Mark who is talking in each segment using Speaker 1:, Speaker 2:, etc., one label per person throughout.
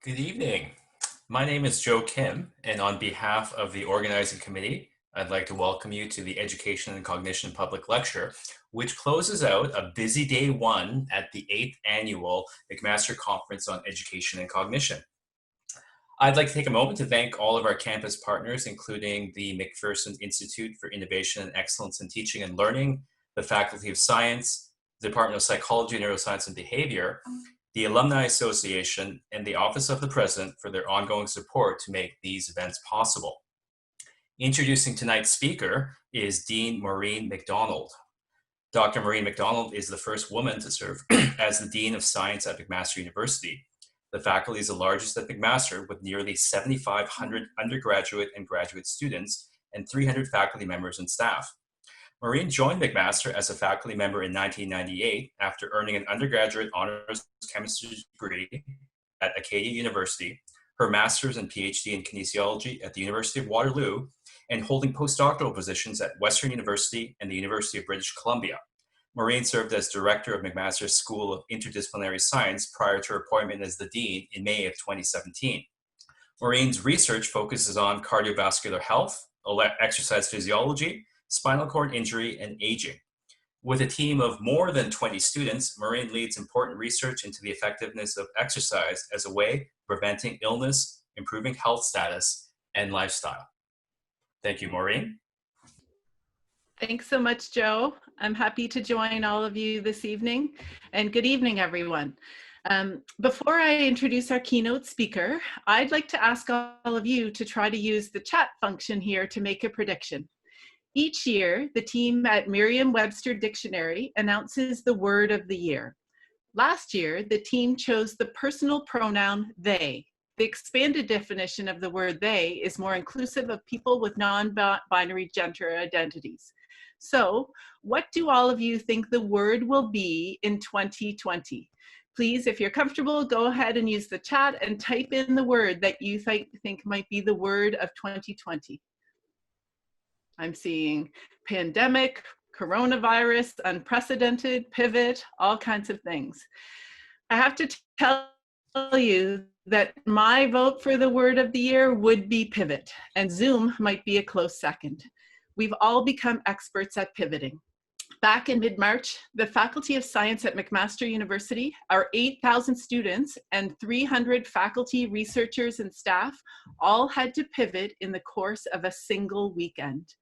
Speaker 1: Good evening. My name is Joe Kim, and on behalf of the organizing committee, I'd like to welcome you to the Education and Cognition Public Lecture, which closes out a busy day one at the 8th Annual McMaster Conference on Education and Cognition. I'd like to take a moment to thank all of our campus partners, including the McPherson Institute for Innovation and Excellence in Teaching and Learning, the Faculty of Science, the Department of Psychology, Neuroscience, and Behavior, the Alumni Association, and the Office of the President for their ongoing support to make these events possible. Introducing tonight's speaker is Dean Maureen MacDonald. Dr. Maureen MacDonald is the first woman to serve as the Dean of Science at McMaster University. The faculty is the largest at McMaster, with nearly 7,500 undergraduate and graduate students and 300 faculty members and staff. Maureen joined McMaster as a faculty member in 1998 after earning an undergraduate honors chemistry degree at Acadia University, her master's and PhD in kinesiology at the University of Waterloo, and holding postdoctoral positions at Western University and the University of British Columbia. Maureen served as director of McMaster's School of Interdisciplinary Science prior to her appointment as the dean in May of 2017. Maureen's research focuses on cardiovascular health, exercise physiology, spinal cord injury, and aging. With a team of more than 20 students, Maureen leads important research into the effectiveness of exercise as a way of preventing illness, improving health status, and lifestyle. Thank you, Maureen.
Speaker 2: Thanks so much, Joe. I'm happy to join all of you this evening, and good evening, everyone. Before I introduce our keynote speaker, I'd like to ask all of you to try to use the chat function here to make a prediction. Each year, the team at Merriam-Webster Dictionary announces the word of the year. Last year, the team chose the personal pronoun they. The expanded definition of the word they is more inclusive of people with non-binary gender identities. So, what do all of you think the word will be in 2020? Please, if you're comfortable, go ahead and use the chat and type in the word that you think might be the word of 2020. I'm seeing pandemic, coronavirus, unprecedented, pivot, all kinds of things. I have to tell you that my vote for the word of the year would be pivot, and Zoom might be a close second. We've all become experts at pivoting. Back in mid-March, the Faculty of Science at McMaster University, our 8,000 students and 300 faculty, researchers, and staff all had to pivot in the course of a single weekend.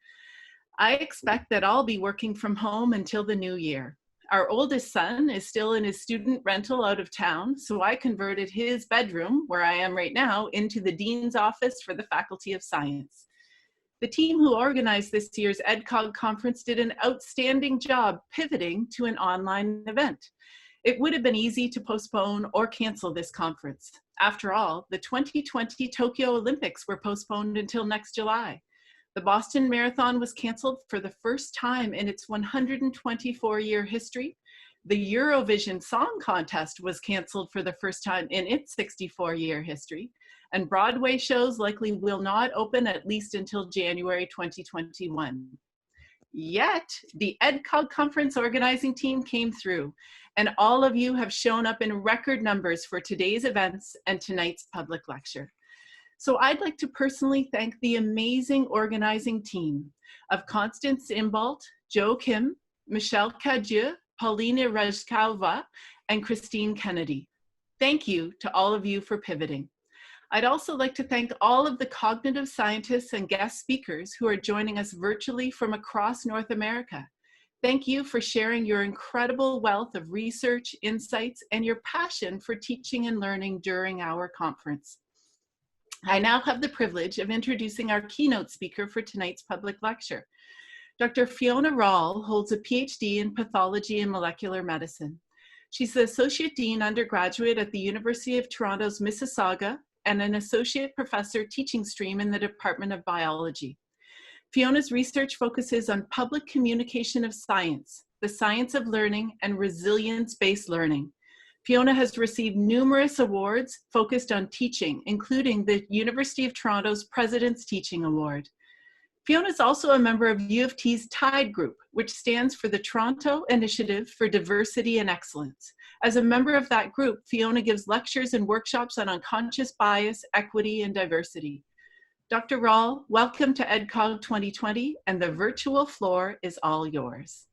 Speaker 2: I expect that I'll be working from home until the new year. Our oldest son is still in his student rental out of town, so I converted his bedroom, where I am right now, into the dean's office for the Faculty of Science. The team who organized this year's EdCog conference did an outstanding job pivoting to an online event. It would have been easy to postpone or cancel this conference. After all, the 2020 Tokyo Olympics were postponed until next July. The Boston Marathon was canceled for the first time in its 124-year history. The Eurovision Song Contest was canceled for the first time in its 64-year history. And Broadway shows likely will not open at least until January 2021. Yet, the EdCog conference organizing team came through, and all of you have shown up in record numbers for today's events and tonight's public lecture. So I'd like to personally thank the amazing organizing team of Constance Imbolt, Joe Kim, Michelle Cadieux, Paulina Rajkova, and Christine Kennedy. Thank you to all of you for pivoting. I'd also like to thank all of the cognitive scientists and guest speakers who are joining us virtually from across North America. Thank you for sharing your incredible wealth of research, insights, and your passion for teaching and learning during our conference. I now have the privilege of introducing our keynote speaker for tonight's public lecture. Dr. Fiona Rawle holds a PhD in pathology and molecular medicine. She's the Associate Dean undergraduate at the University of Toronto's Mississauga and an Associate Professor teaching stream in the Department of Biology. Fiona's research focuses on public communication of science, the science of learning, and resilience-based learning. Fiona has received numerous awards focused on teaching, including the University of Toronto's President's Teaching Award. Fiona is also a member of U of T's TIDE group, which stands for the Toronto Initiative for Diversity and Excellence. As a member of that group, Fiona gives lectures and workshops on unconscious bias, equity, and diversity. Dr. Rawle, welcome to EdCog 2020, and the virtual floor is all yours.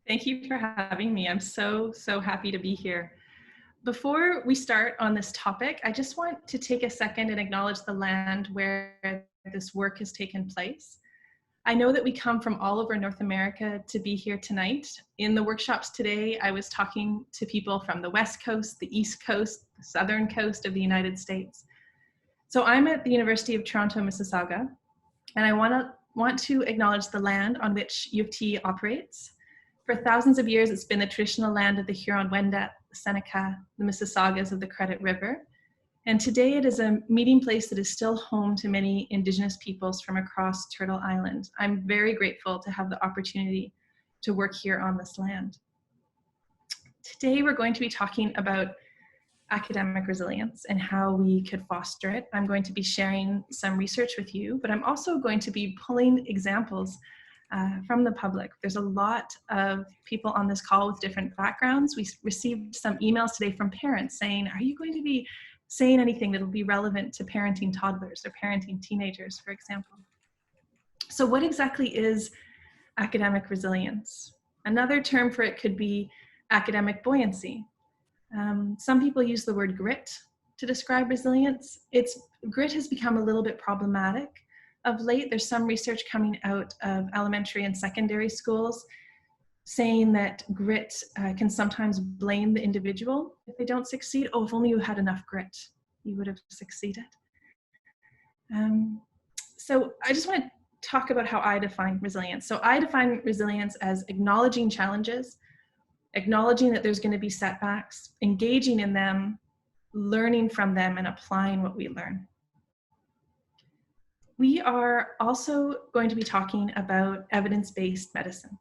Speaker 3: Thank you for having me. I'm so happy to be here. Before we start on this topic, I just want to take a second and acknowledge the land where this work has taken place. I know that we come from all over North America to be here tonight. In the workshops today, I was talking to people from the West Coast, the East Coast, the Southern Coast of the United States. So I'm at the University of Toronto, Mississauga, and I want to acknowledge the land on which U of T operates. For thousands of years, it's been the traditional land of the Huron-Wendat, the Seneca, the Mississaugas of the Credit River. And today it is a meeting place that is still home to many Indigenous peoples from across Turtle Island. I'm very grateful to have the opportunity to work here on this land. Today we're going to be talking about academic resilience and how we could foster it. I'm going to be sharing some research with you, but I'm also going to be pulling examples from the public. There's a lot of people on this call with different backgrounds. We received some emails today from parents saying, are you going to be saying anything that will be relevant to parenting toddlers or parenting teenagers, for example? So what exactly is academic resilience? Another term for it could be academic buoyancy. Some people use the word grit to describe resilience. Grit has become a little bit problematic. Of late, there's some research coming out of elementary and secondary schools saying that grit can sometimes blame the individual if they don't succeed. Oh, if only you had enough grit, you would have succeeded. So I just want to talk about how I define resilience. So I define resilience as acknowledging challenges, acknowledging that there's going to be setbacks, engaging in them, learning from them, and applying what we learn. We are also going to be talking about evidence-based medicine.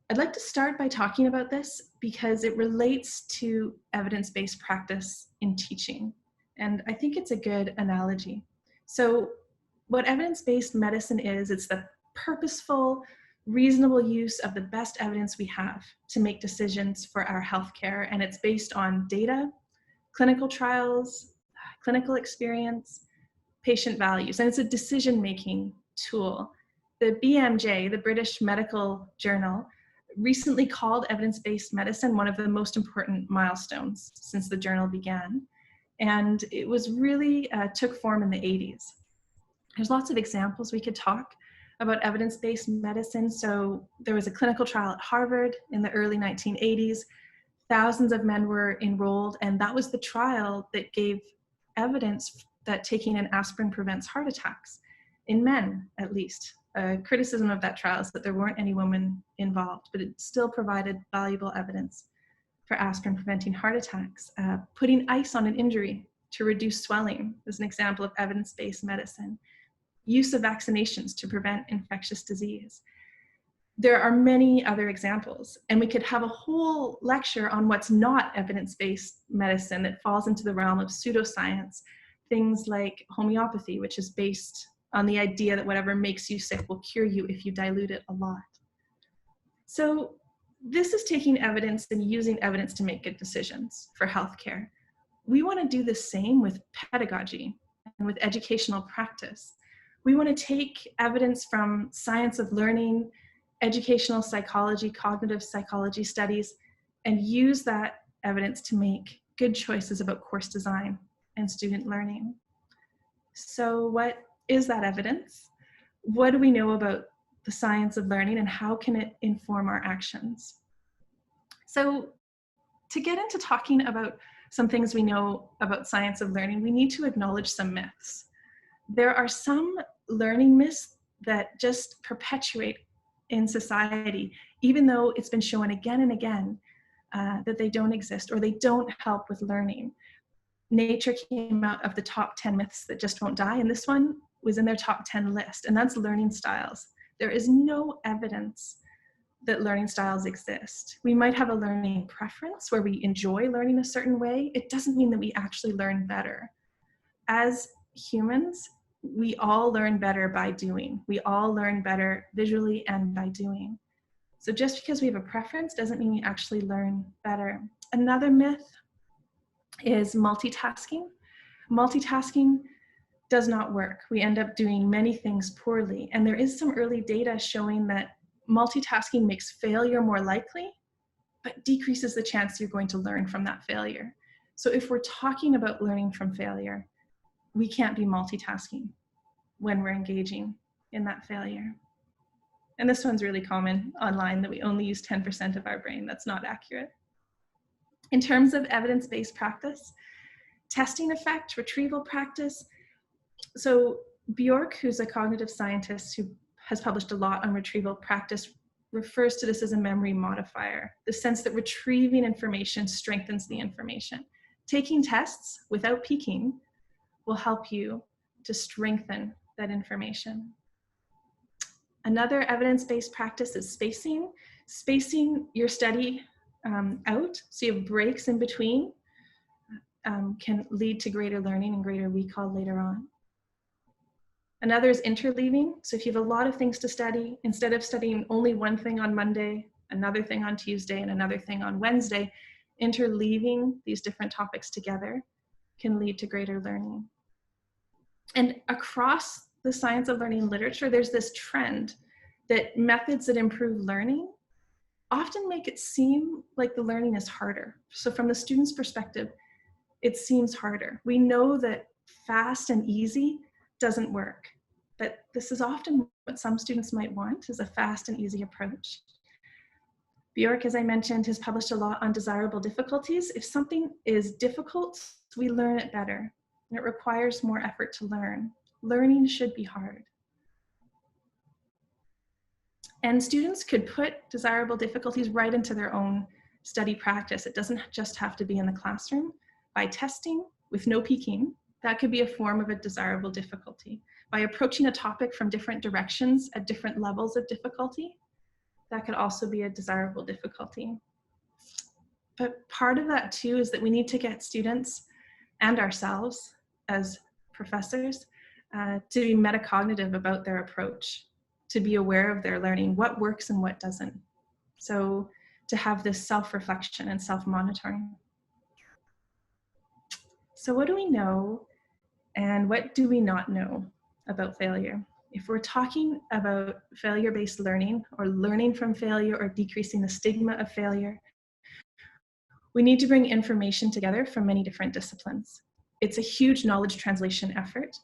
Speaker 3: I'd like to start by talking about this because it relates to evidence-based practice in teaching, and I think it's a good analogy. So what evidence-based medicine is, it's the purposeful, reasonable use of the best evidence we have to make decisions for our healthcare, and it's based on data, clinical trials, clinical experience, patient values, and it's a decision-making tool. The BMJ, the British Medical Journal, recently called evidence-based medicine one of the most important milestones since the journal began. And it was really took form in the 80s. There's lots of examples we could talk about evidence-based medicine. So there was a clinical trial at Harvard in the early 1980s. Thousands of men were enrolled, and that was the trial that gave evidence that taking an aspirin prevents heart attacks, in men at least. Criticism of that trial is that there weren't any women involved, but it still provided valuable evidence for aspirin preventing heart attacks. Putting ice on an injury to reduce swelling is an example of evidence-based medicine. Use of vaccinations to prevent infectious disease. There are many other examples, and we could have a whole lecture on what's not evidence-based medicine that falls into the realm of pseudoscience. Things like homeopathy, which is based on the idea that whatever makes you sick will cure you if you dilute it a lot. So this is taking evidence and using evidence to make good decisions for healthcare. We want to do the same with pedagogy and with educational practice. We want to take evidence from science of learning, educational psychology, cognitive psychology studies, and use that evidence to make good choices about course design and student learning. So what is that evidence? What do we know about the science of learning, and how can it inform our actions? So to get into talking about some things we know about science of learning, we need to acknowledge some myths. There are some learning myths that just perpetuate in society, even though it's been shown again and again that they don't exist or they don't help with learning. Nature came out of the top 10 myths that just won't die, and this one was in their top 10 list, and that's learning styles. There is no evidence that learning styles exist. We might have a learning preference where we enjoy learning a certain way. It doesn't mean that we actually learn better. As humans, we all learn better by doing. We all learn better visually and by doing. So just because we have a preference doesn't mean we actually learn better. Another myth is multitasking. Multitasking does not work. We end up doing many things poorly. And there is some early data showing that multitasking makes failure more likely, but decreases the chance you're going to learn from that failure. So if we're talking about learning from failure, we can't be multitasking when we're engaging in that failure. And this one's really common online, that we only use 10% of our brain. That's not accurate. In terms of evidence-based practice, testing effect, retrieval practice. So Bjork, who's a cognitive scientist who has published a lot on retrieval practice, refers to this as a memory modifier, the sense that retrieving information strengthens the information. Taking tests without peeking will help you to strengthen that information. Another evidence-based practice is spacing. Spacing your study out, so you have breaks in between, can lead to greater learning and greater recall later on. Another is interleaving. So if you have a lot of things to study, instead of studying only one thing on Monday, another thing on Tuesday, and another thing on Wednesday, interleaving these different topics together can lead to greater learning. And across the science of learning literature, there's this trend that methods that improve learning often make it seem like the learning is harder. So from the student's perspective, it seems harder. We know that fast and easy doesn't work, but this is often what some students might want, is a fast and easy approach. Bjork, as I mentioned, has published a lot on desirable difficulties. If something is difficult, we learn it better, and it requires more effort to learn. Learning should be hard. And students could put desirable difficulties right into their own study practice. It doesn't just have to be in the classroom. By testing with no peeking, that could be a form of a desirable difficulty. By approaching a topic from different directions at different levels of difficulty, that could also be a desirable difficulty. But part of that too is that we need to get students and ourselves as professors to be metacognitive about their approach, to be aware of their learning, what works and what doesn't. So to have this self-reflection and self-monitoring. So what do we know and what do we not know about failure? If we're talking about failure-based learning or learning from failure or decreasing the stigma of failure, we need to bring information together from many different disciplines. It's a huge knowledge translation effort.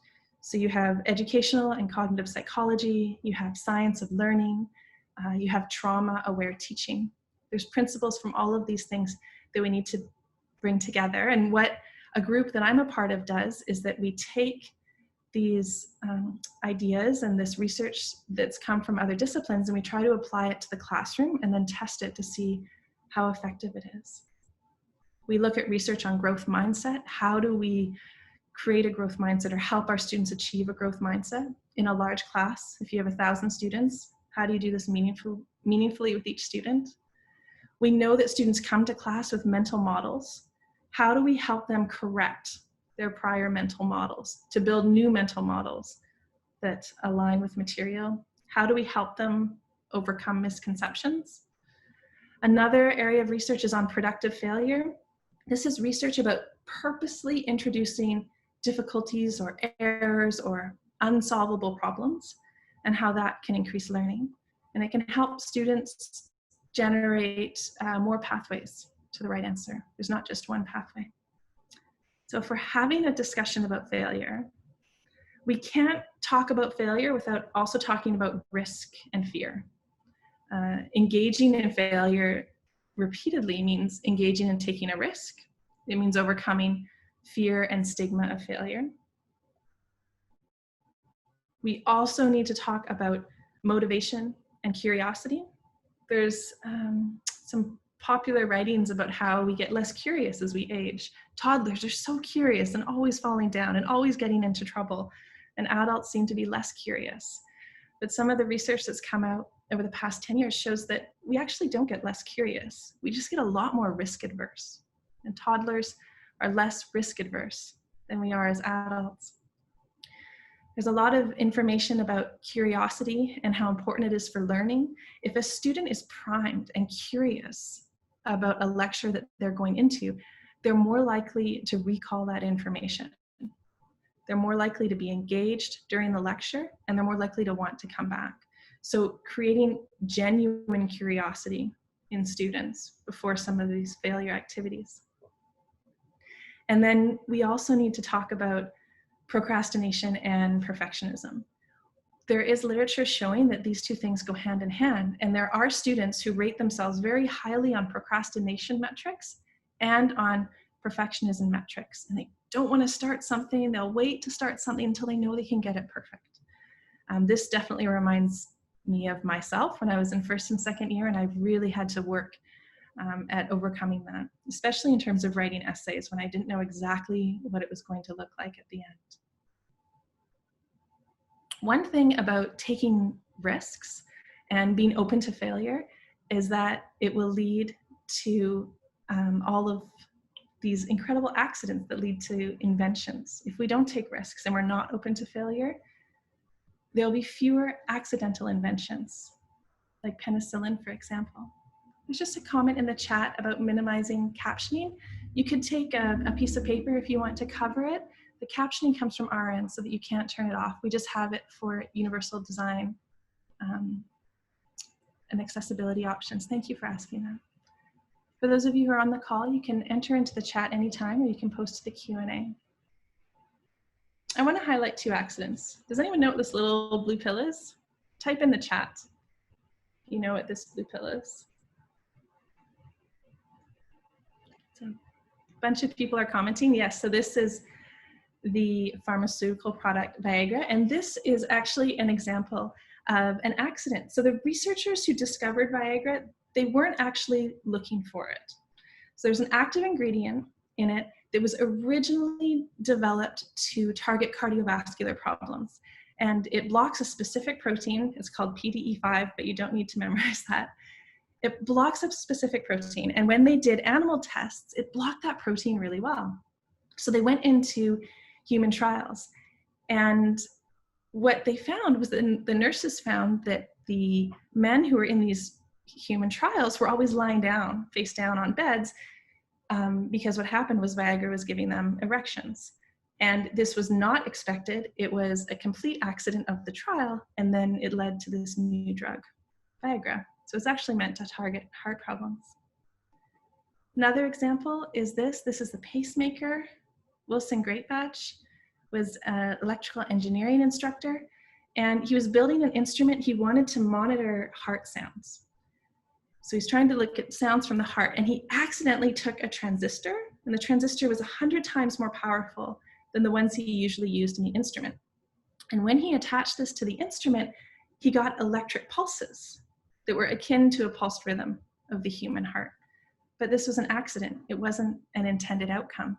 Speaker 3: So you have educational and cognitive psychology, you have science of learning, you have trauma-aware teaching. There's principles from all of these things that we need to bring together. And what a group that I'm a part of does is that we take these ideas and this research that's come from other disciplines and we try to apply it to the classroom and then test it to see how effective it is. We look at research on growth mindset. How do we create a growth mindset or help our students achieve a growth mindset in a large class? If you have 1,000 students, how do you do this meaningfully with each student? We know that students come to class with mental models. How do we help them correct their prior mental models to build new mental models that align with material? How do we help them overcome misconceptions? Another area of research is on productive failure. This is research about purposely introducing difficulties or errors or unsolvable problems and how that can increase learning. And it can help students generate more pathways to the right answer. There's not just one pathway. So if we're having a discussion about failure, we can't talk about failure without also talking about risk and fear. Engaging in failure repeatedly means engaging in taking a risk. It means overcoming fear and stigma of failure. We also need to talk about motivation and curiosity. There's some popular writings about how we get less curious as we age. Toddlers are so curious and always falling down and always getting into trouble, and adults seem to be less curious. But some of the research that's come out over the past 10 years shows that we actually don't get less curious. We just get a lot more risk adverse. And toddlers are less risk adverse than we are as adults. There's a lot of information about curiosity and how important it is for learning. If a student is primed and curious about a lecture that they're going into, they're more likely to recall that information. They're more likely to be engaged during the lecture, and they're more likely to want to come back. So creating genuine curiosity in students before some of these failure activities. And then we also need to talk about procrastination and perfectionism. There is literature showing that these two things go hand in hand, and there are students who rate themselves very highly on procrastination metrics and on perfectionism metrics. And they don't want to start something, they'll wait to start something until they know they can get it perfect. This definitely reminds me of myself when I was in first and second year, and I really had to work at overcoming that, especially in terms of writing essays when I didn't know exactly what it was going to look like at the end. One thing about taking risks and being open to failure is that it will lead to all of these incredible accidents that lead to inventions. If we don't take risks and we're not open to failure, there'll be fewer accidental inventions, like penicillin, for example. There's just a comment in the chat about minimizing captioning. You could take a piece of paper if you want to cover it. The captioning comes from our end so that you can't turn it off. We just have it for universal design and accessibility options. Thank you for asking that. For those of you who are on the call, you can enter into the chat anytime, or you can post to the Q&A. I want to highlight two accidents. Does anyone know what this little blue pill is? Type in the chat. You know what this blue pill is. So a bunch of people are commenting. Yes, so this is the pharmaceutical product Viagra, and this is actually an example of an accident. So the researchers who discovered Viagra, they weren't actually looking for it. So there's an active ingredient in it that was originally developed to target cardiovascular problems. And it blocks a specific protein. It's called PDE5, but you don't need to memorize that. It blocks a specific protein. And when they did animal tests, it blocked that protein really well. So they went into human trials. And what they found was that the nurses found that the men who were in these human trials were always lying down, face down on beds, because what happened was Viagra was giving them erections. And this was not expected. It was a complete accident of the trial, and then it led to this new drug, Viagra. So it's actually meant to target heart problems. Another example is this. This is the pacemaker. Wilson Greatbatch was an electrical engineering instructor, and he was building an instrument. He wanted to monitor heart sounds. So he's trying to look at sounds from the heart, and he accidentally took a transistor, and the transistor was 100 times more powerful than the ones he usually used in the instrument. And when he attached this to the instrument, he got electric pulses that were akin to a pulsed rhythm of the human heart. But this was an accident. It wasn't an intended outcome.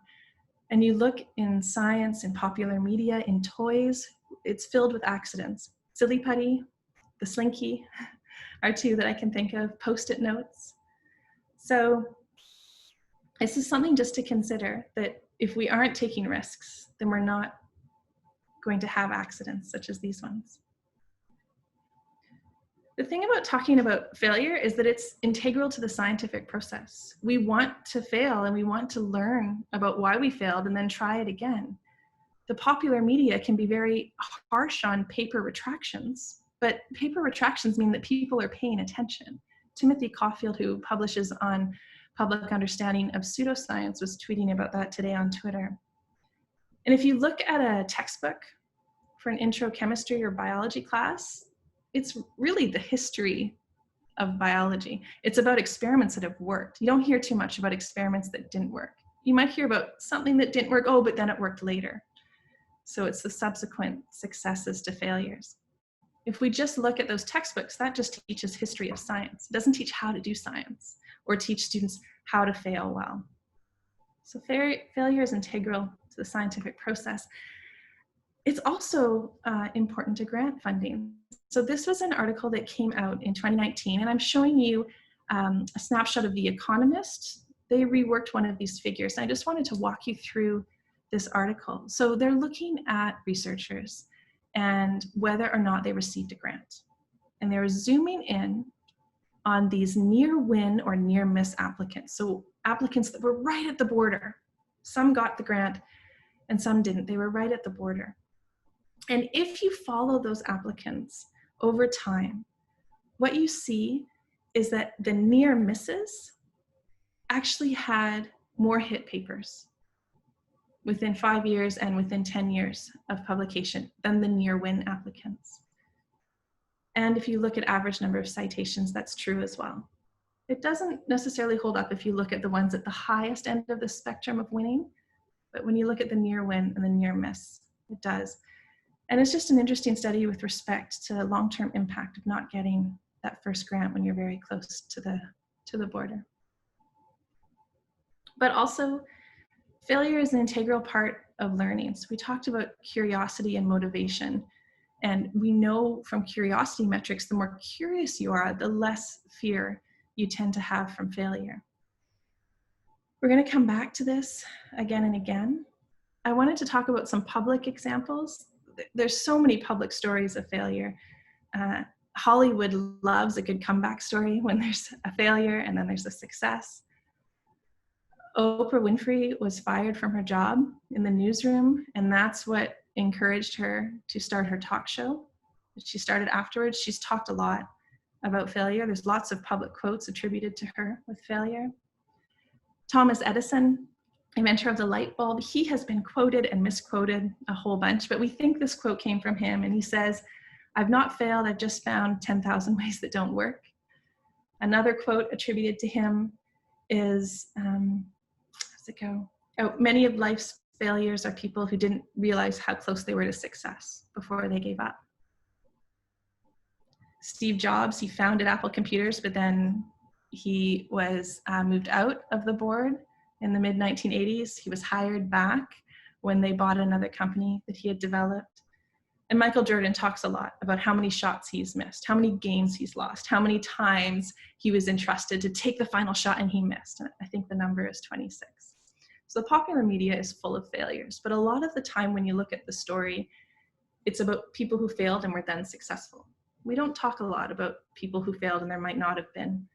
Speaker 3: And you look in science, in popular media, in toys, it's filled with accidents. Silly putty, the slinky are two that I can think of, Post-it notes. So this is something just to consider, that if we aren't taking risks, then we're not going to have accidents such as these ones. The thing about talking about failure is that it's integral to the scientific process. We want to fail, and we want to learn about why we failed and then try it again. The popular media can be very harsh on paper retractions, but paper retractions mean that people are paying attention. Timothy Caulfield, who publishes on Public Understanding of Pseudoscience, was tweeting about that today on Twitter. And if you look at a textbook for an intro chemistry or biology class, it's really the history of biology. It's about experiments that have worked. You don't hear too much about experiments that didn't work. You might hear about something that didn't work, oh, but then it worked later. So it's the subsequent successes to failures. If we just look at those textbooks, that just teaches history of science. It doesn't teach how to do science or teach students how to fail well. So failure is integral to the scientific process. It's also important to grant funding. So this was an article that came out in 2019, and I'm showing you a snapshot of The Economist. They reworked one of these figures, and I just wanted to walk you through this article. So they're looking at researchers, and whether or not they received a grant. And they were zooming in on these near win or near miss applicants. So applicants that were right at the border. Some got the grant and some didn't. They were right at the border. And if you follow those applicants over time, what you see is that the near misses actually had more hit papers within 5 years and within 10 years of publication than the near win applicants. And if you look at average number of citations, that's true as well. It doesn't necessarily hold up if you look at the ones at the highest end of the spectrum of winning, but when you look at the near win and the near miss, it does. And it's just an interesting study with respect to the long-term impact of not getting that first grant when you're very close to the border. But also, failure is an integral part of learning. So we talked about curiosity and motivation. And we know from curiosity metrics, the more curious you are, the less fear you tend to have from failure. We're going to come back to this again and again. I wanted to talk about some public examples. There's so many public stories of failure. Hollywood loves a good comeback story when there's a failure and then there's a success. Oprah Winfrey was fired from her job in the newsroom, and that's what encouraged her to start her talk show. She started afterwards. She's talked a lot about failure. There's lots of public quotes attributed to her with failure. Thomas Edison, inventor of the light bulb, he has been quoted and misquoted a whole bunch, but we think this quote came from him, and he says, "I've not failed, I've just found 10,000 ways that don't work." Another quote attributed to him is, how's it go? Oh, many of life's failures are people who didn't realize how close they were to success before they gave up. Steve Jobs, he founded Apple Computers, but then he was moved out of the board in the mid-1980s. He was hired back when they bought another company that he had developed. And Michael Jordan talks a lot about how many shots he's missed, how many games he's lost, how many times he was entrusted to take the final shot and he missed. And I think the number is 26. So the popular media is full of failures, but a lot of the time when you look at the story, it's about people who failed and were then successful. We don't talk a lot about people who failed and there might not have been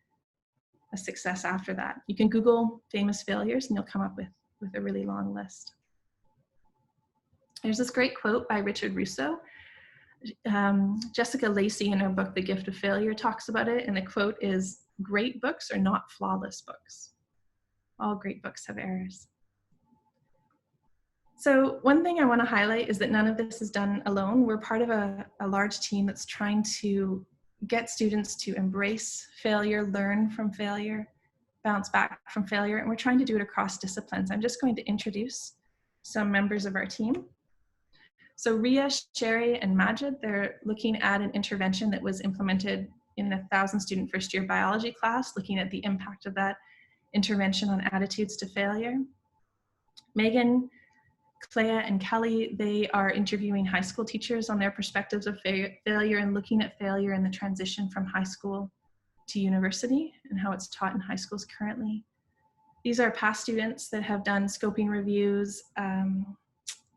Speaker 3: a success after that. You can Google famous failures and you'll come up with a really long list. There's this great quote by Richard Russo. Jessica Lacey in her book, The Gift of Failure, talks about it, and the quote is, "Great books are not flawless books. All great books have errors." So one thing I want to highlight is that none of this is done alone. We're part of a large team that's trying to get students to embrace failure, learn from failure, bounce back from failure, and we're trying to do it across disciplines. I'm just going to introduce some members of our team. So Ria, Sherry, and Majid, they're looking at an intervention that was implemented in a 1,000-student first-year biology class, looking at the impact of that intervention on attitudes to failure. Megan, Clea, and Kelly, they are interviewing high school teachers on their perspectives of failure and looking at failure in the transition from high school to university and how it's taught in high schools currently. These are past students that have done scoping reviews.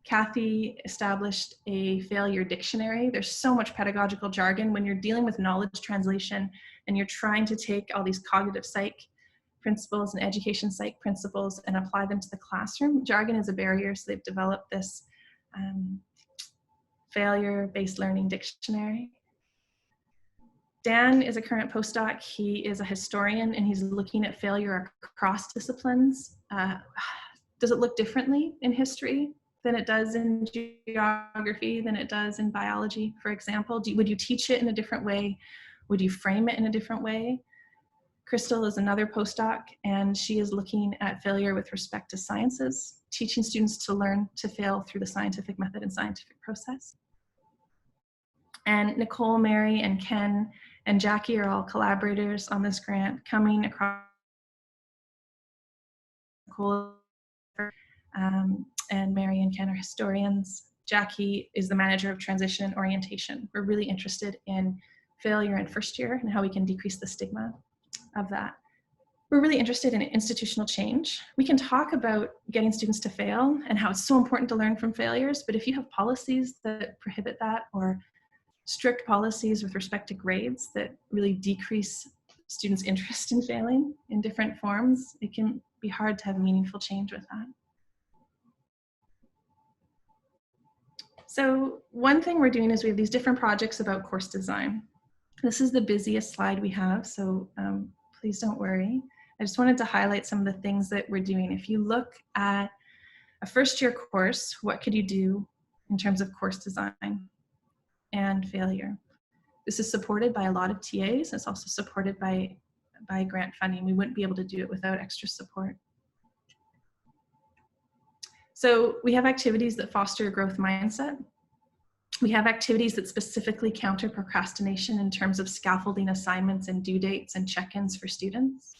Speaker 3: Kathy established a failure dictionary. There's so much pedagogical jargon when you're dealing with knowledge translation and you're trying to take all these cognitive psych principles and education psych principles and apply them to the classroom. Jargon is a barrier, so they've developed this failure-based learning dictionary. Dan is a current postdoc. He is a historian and he's looking at failure across disciplines. Does it look differently in history than it does in geography, than it does in biology, for example? Would you teach it in a different way? Would you frame it in a different way? Crystal is another postdoc, and she is looking at failure with respect to sciences, teaching students to learn to fail through the scientific method and scientific process. And Nicole, Mary, and Ken, and Jackie are all collaborators on this grant, coming across Nicole, and Mary and Ken are historians. Jackie is the manager of transition and orientation. We're really interested in failure in first year and how we can decrease the stigma of that. We're really interested in institutional change. We can talk about getting students to fail and how it's so important to learn from failures, but if you have policies that prohibit that, or strict policies with respect to grades that really decrease students' interest in failing in different forms, it can be hard to have meaningful change with that. So one thing we're doing is we have these different projects about course design. This is the busiest slide we have, so please don't worry. I just wanted to highlight some of the things that we're doing. If you look at a first-year course, what could you do in terms of course design and failure? This is supported by a lot of TAs. It's also supported by grant funding. We wouldn't be able to do it without extra support. So we have activities that foster a growth mindset. We have activities that specifically counter procrastination in terms of scaffolding assignments and due dates and check-ins for students.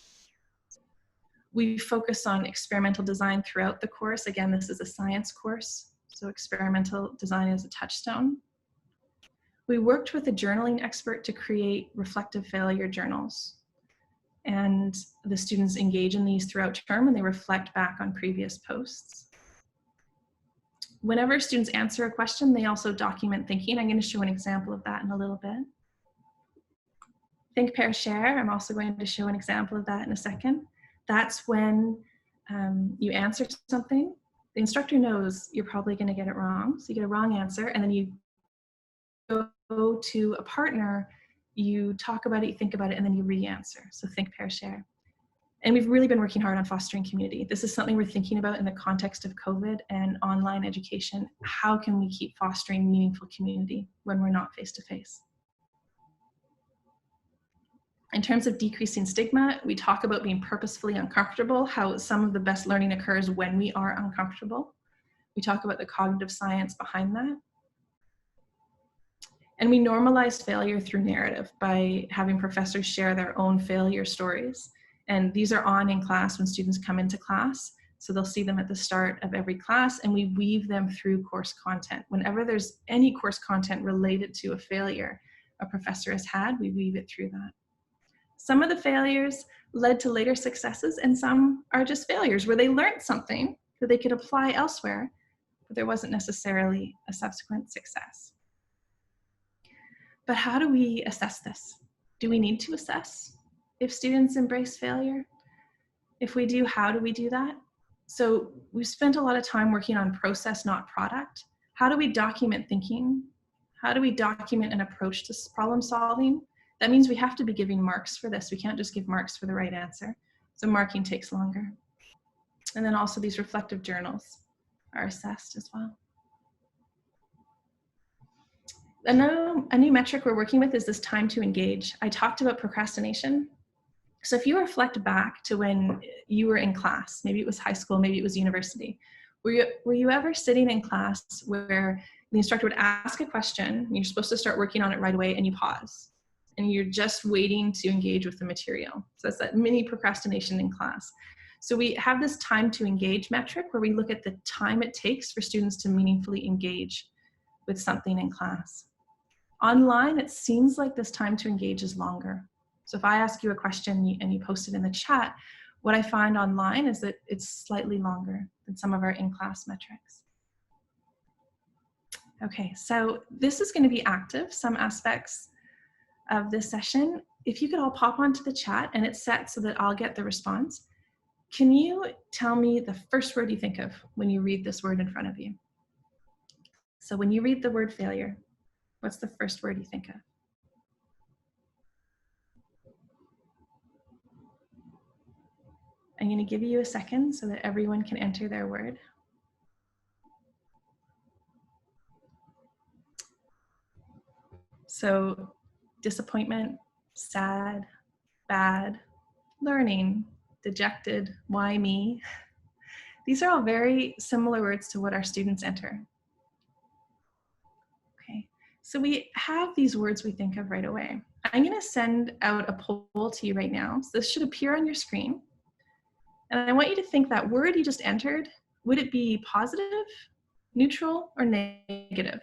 Speaker 3: We focus on experimental design throughout the course. Again, this is a science course, so experimental design is a touchstone. We worked with a journaling expert to create reflective failure journals. And the students engage in these throughout term and they reflect back on previous posts. Whenever students answer a question, they also document thinking. I'm going to show an example of that in a little bit. Think, pair, share. I'm also going to show an example of that in a second. That's when you answer something. The instructor knows you're probably going to get it wrong. So you get a wrong answer and then you go to a partner, you talk about it, you think about it, and then you re-answer. So think, pair, share. And we've really been working hard on fostering community. This is something we're thinking about in the context of COVID and online education. How can we keep fostering meaningful community when we're not face-to-face? In terms of decreasing stigma, we talk about being purposefully uncomfortable, how some of the best learning occurs when we are uncomfortable. We talk about the cognitive science behind that. And we normalize failure through narrative by having professors share their own failure stories. And these are on in class when students come into class. So they'll see them at the start of every class and we weave them through course content. Whenever there's any course content related to a failure a professor has had, we weave it through that. Some of the failures led to later successes and some are just failures where they learned something that they could apply elsewhere, but there wasn't necessarily a subsequent success. But how do we assess this? Do we need to assess if students embrace failure? If we do, how do we do that? So we've spent a lot of time working on process, not product. How do we document thinking? How do we document an approach to problem solving? That means we have to be giving marks for this. We can't just give marks for the right answer. So marking takes longer. And then also these reflective journals are assessed as well. A new metric we're working with is this time to engage. I talked about procrastination. So if you reflect back to when you were in class, maybe it was high school, maybe it was university, were you ever sitting in class where the instructor would ask a question, and you're supposed to start working on it right away, and you pause, and you're just waiting to engage with the material? So that's that mini procrastination in class. So we have this time to engage metric where we look at the time it takes for students to meaningfully engage with something in class. Online, it seems like this time to engage is longer. So if I ask you a question and you post it in the chat, what I find online is that it's slightly longer than some of our in-class metrics. Okay, so this is going to be active, some aspects of this session. If you could all pop onto the chat and it's set so that I'll get the response. Can you tell me the first word you think of when you read this word in front of you? So when you read the word failure, what's the first word you think of? I'm going to give you a second so that everyone can enter their word. So disappointment, sad, bad, learning, dejected, why me? These are all very similar words to what our students enter. Okay, so we have these words we think of right away. I'm going to send out a poll to you right now. So this should appear on your screen. And I want you to think that word you just entered, would it be positive, neutral, or negative?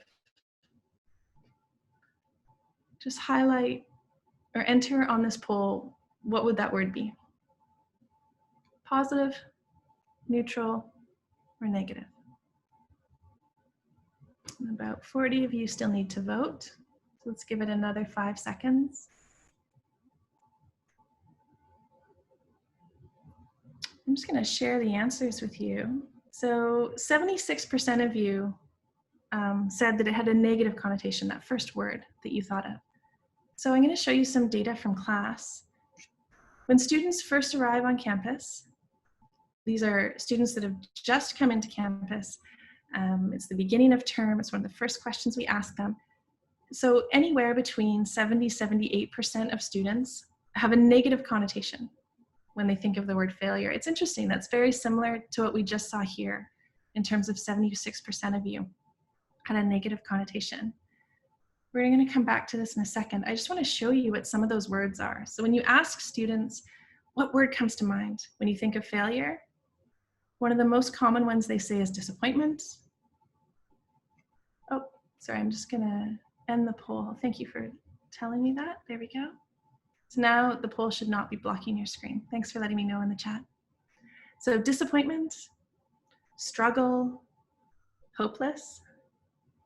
Speaker 3: Just highlight or enter on this poll, what would that word be? Positive, neutral, or negative? And about 40 of you still need to vote. So let's give it another 5 seconds. I'm just going to share the answers with you. So 76% of you said that it had a negative connotation, that first word that you thought of. So I'm going to show you some data from class. When students first arrive on campus, these are students that have just come into campus. It's the beginning of term. It's one of the first questions we ask them. So anywhere between 70–78% of students have a negative connotation when they think of the word failure. It's interesting. That's very similar to what we just saw here in terms of 76% of you had a negative connotation. We're going to come back to this in a second. I just want to show you what some of those words are. So when you ask students, what word comes to mind when you think of failure? One of the most common ones they say is disappointment. Oh, sorry, I'm just going to end the poll. Thank you for telling me that. There we go. So now the poll should not be blocking your screen. Thanks for letting me know in the chat. So disappointment, struggle, hopeless,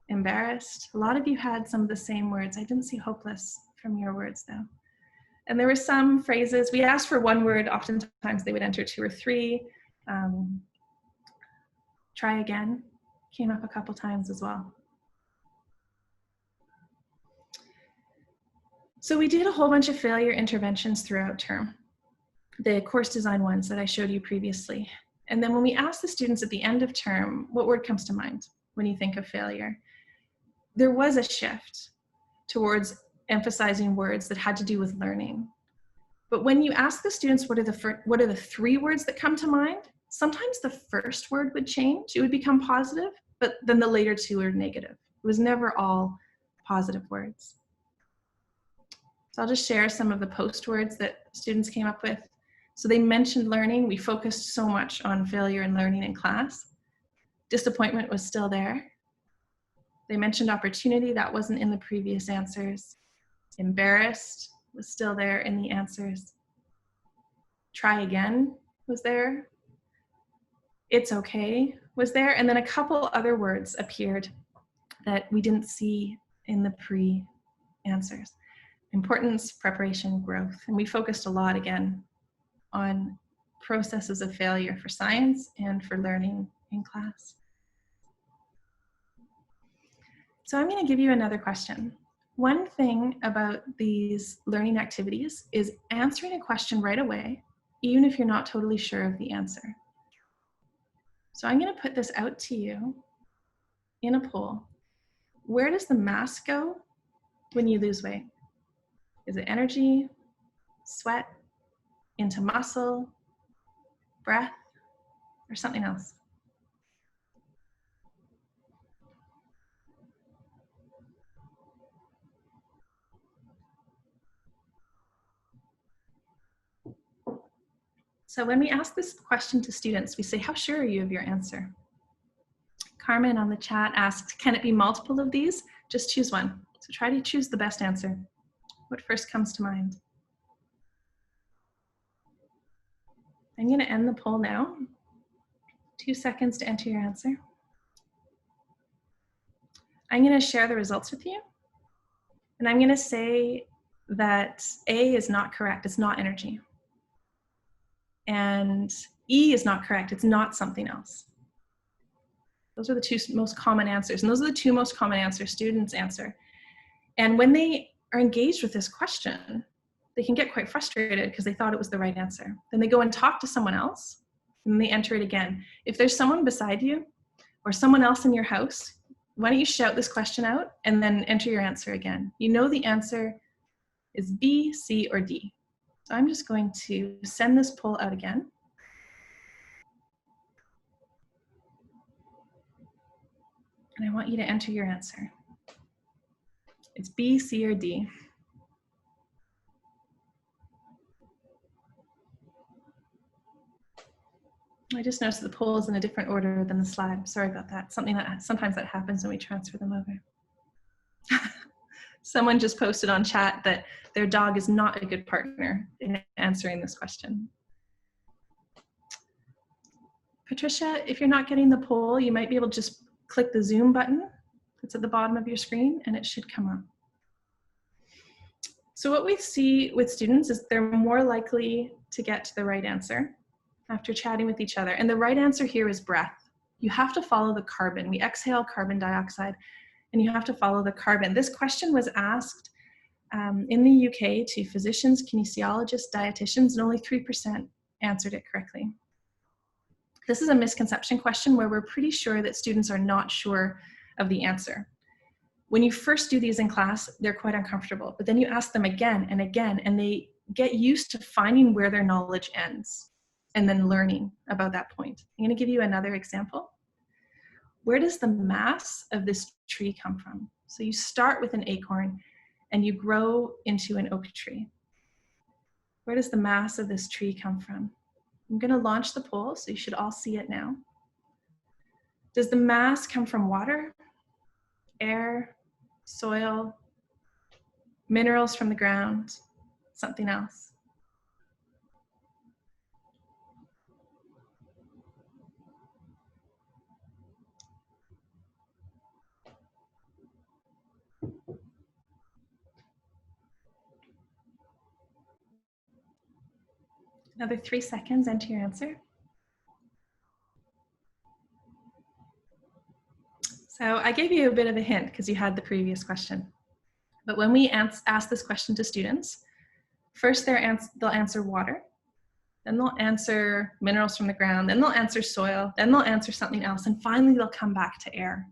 Speaker 3: embarrassed. A lot of you had some of the same words. I didn't see hopeless from your words though. And there were some phrases, we asked for one word, oftentimes they would enter 2 or 3. Try again, came up a couple times as well. So we did a whole bunch of failure interventions throughout term, the course design ones that I showed you previously. And then when we asked the students at the end of term, what word comes to mind when you think of failure? There was a shift towards emphasizing words that had to do with learning. But when you ask the students what are the 3 words that come to mind, sometimes the first word would change. It would become positive, but then the later 2 are negative. It was never all positive words. So I'll just share some of the post words that students came up with. So they mentioned learning. We focused so much on failure and learning in class. Disappointment was still there. They mentioned opportunity. That wasn't in the previous answers. Embarrassed was still there in the answers. Try again was there. It's okay was there. And then a couple other words appeared that we didn't see in the pre-answers. Importance, preparation, growth. And we focused a lot again on processes of failure for science and for learning in class. So I'm going to give you another question. One thing about these learning activities is answering a question right away, even if you're not totally sure of the answer. So I'm going to put this out to you in a poll. Where does the mass go when you lose weight? Is it energy, sweat, into muscle, breath, or something else? So when we ask this question to students, we say, how sure are you of your answer? Carmen on the chat asked, can it be multiple of these? Just choose one. So try to choose the best answer. What first comes to mind? I'm going to end the poll now. 2 seconds to enter your answer. I'm going to share the results with you. And I'm going to say that A is not correct. It's not energy. And E is not correct. It's not something else. Those are the 2 most common answers. And those are the 2 most common answers students answer. And when they are engaged with this question, they can get quite frustrated because they thought it was the right answer. Then they go and talk to someone else and they enter it again. If there's someone beside you or someone else in your house, why don't you shout this question out and then enter your answer again? You know the answer is B, C, or D. So I'm just going to send this poll out again. And I want you to enter your answer. It's B, C, or D. I just noticed the poll is in a different order than the slide. Sorry about that. Sometimes that happens when we transfer them over. Someone just posted on chat that their dog is not a good partner in answering this question. Patricia, if you're not getting the poll, you might be able to just click the Zoom button that's at the bottom of your screen and it should come up. So what we see with students is they're more likely to get to the right answer after chatting with each other. And the right answer here is breath. You have to follow the carbon. We exhale carbon dioxide and you have to follow the carbon. This question was asked in the UK to physicians, kinesiologists, dietitians, and only 3% answered it correctly. This is a misconception question where we're pretty sure that students are not sure of the answer. When you first do these in class, they're quite uncomfortable, but then you ask them again and again, and they get used to finding where their knowledge ends and then learning about that point. I'm going to give you another example. Where does the mass of this tree come from? So you start with an acorn and you grow into an oak tree. Where does the mass of this tree come from? I'm going to launch the poll, so you should all see it now. Does the mass come from water, air, soil, minerals from the ground, something else? Another 3 seconds, enter your answer. So I gave you a bit of a hint because you had the previous question. But when we ask this question to students, first they'll answer water, then they'll answer minerals from the ground, then they'll answer soil, then they'll answer something else, and finally they'll come back to air.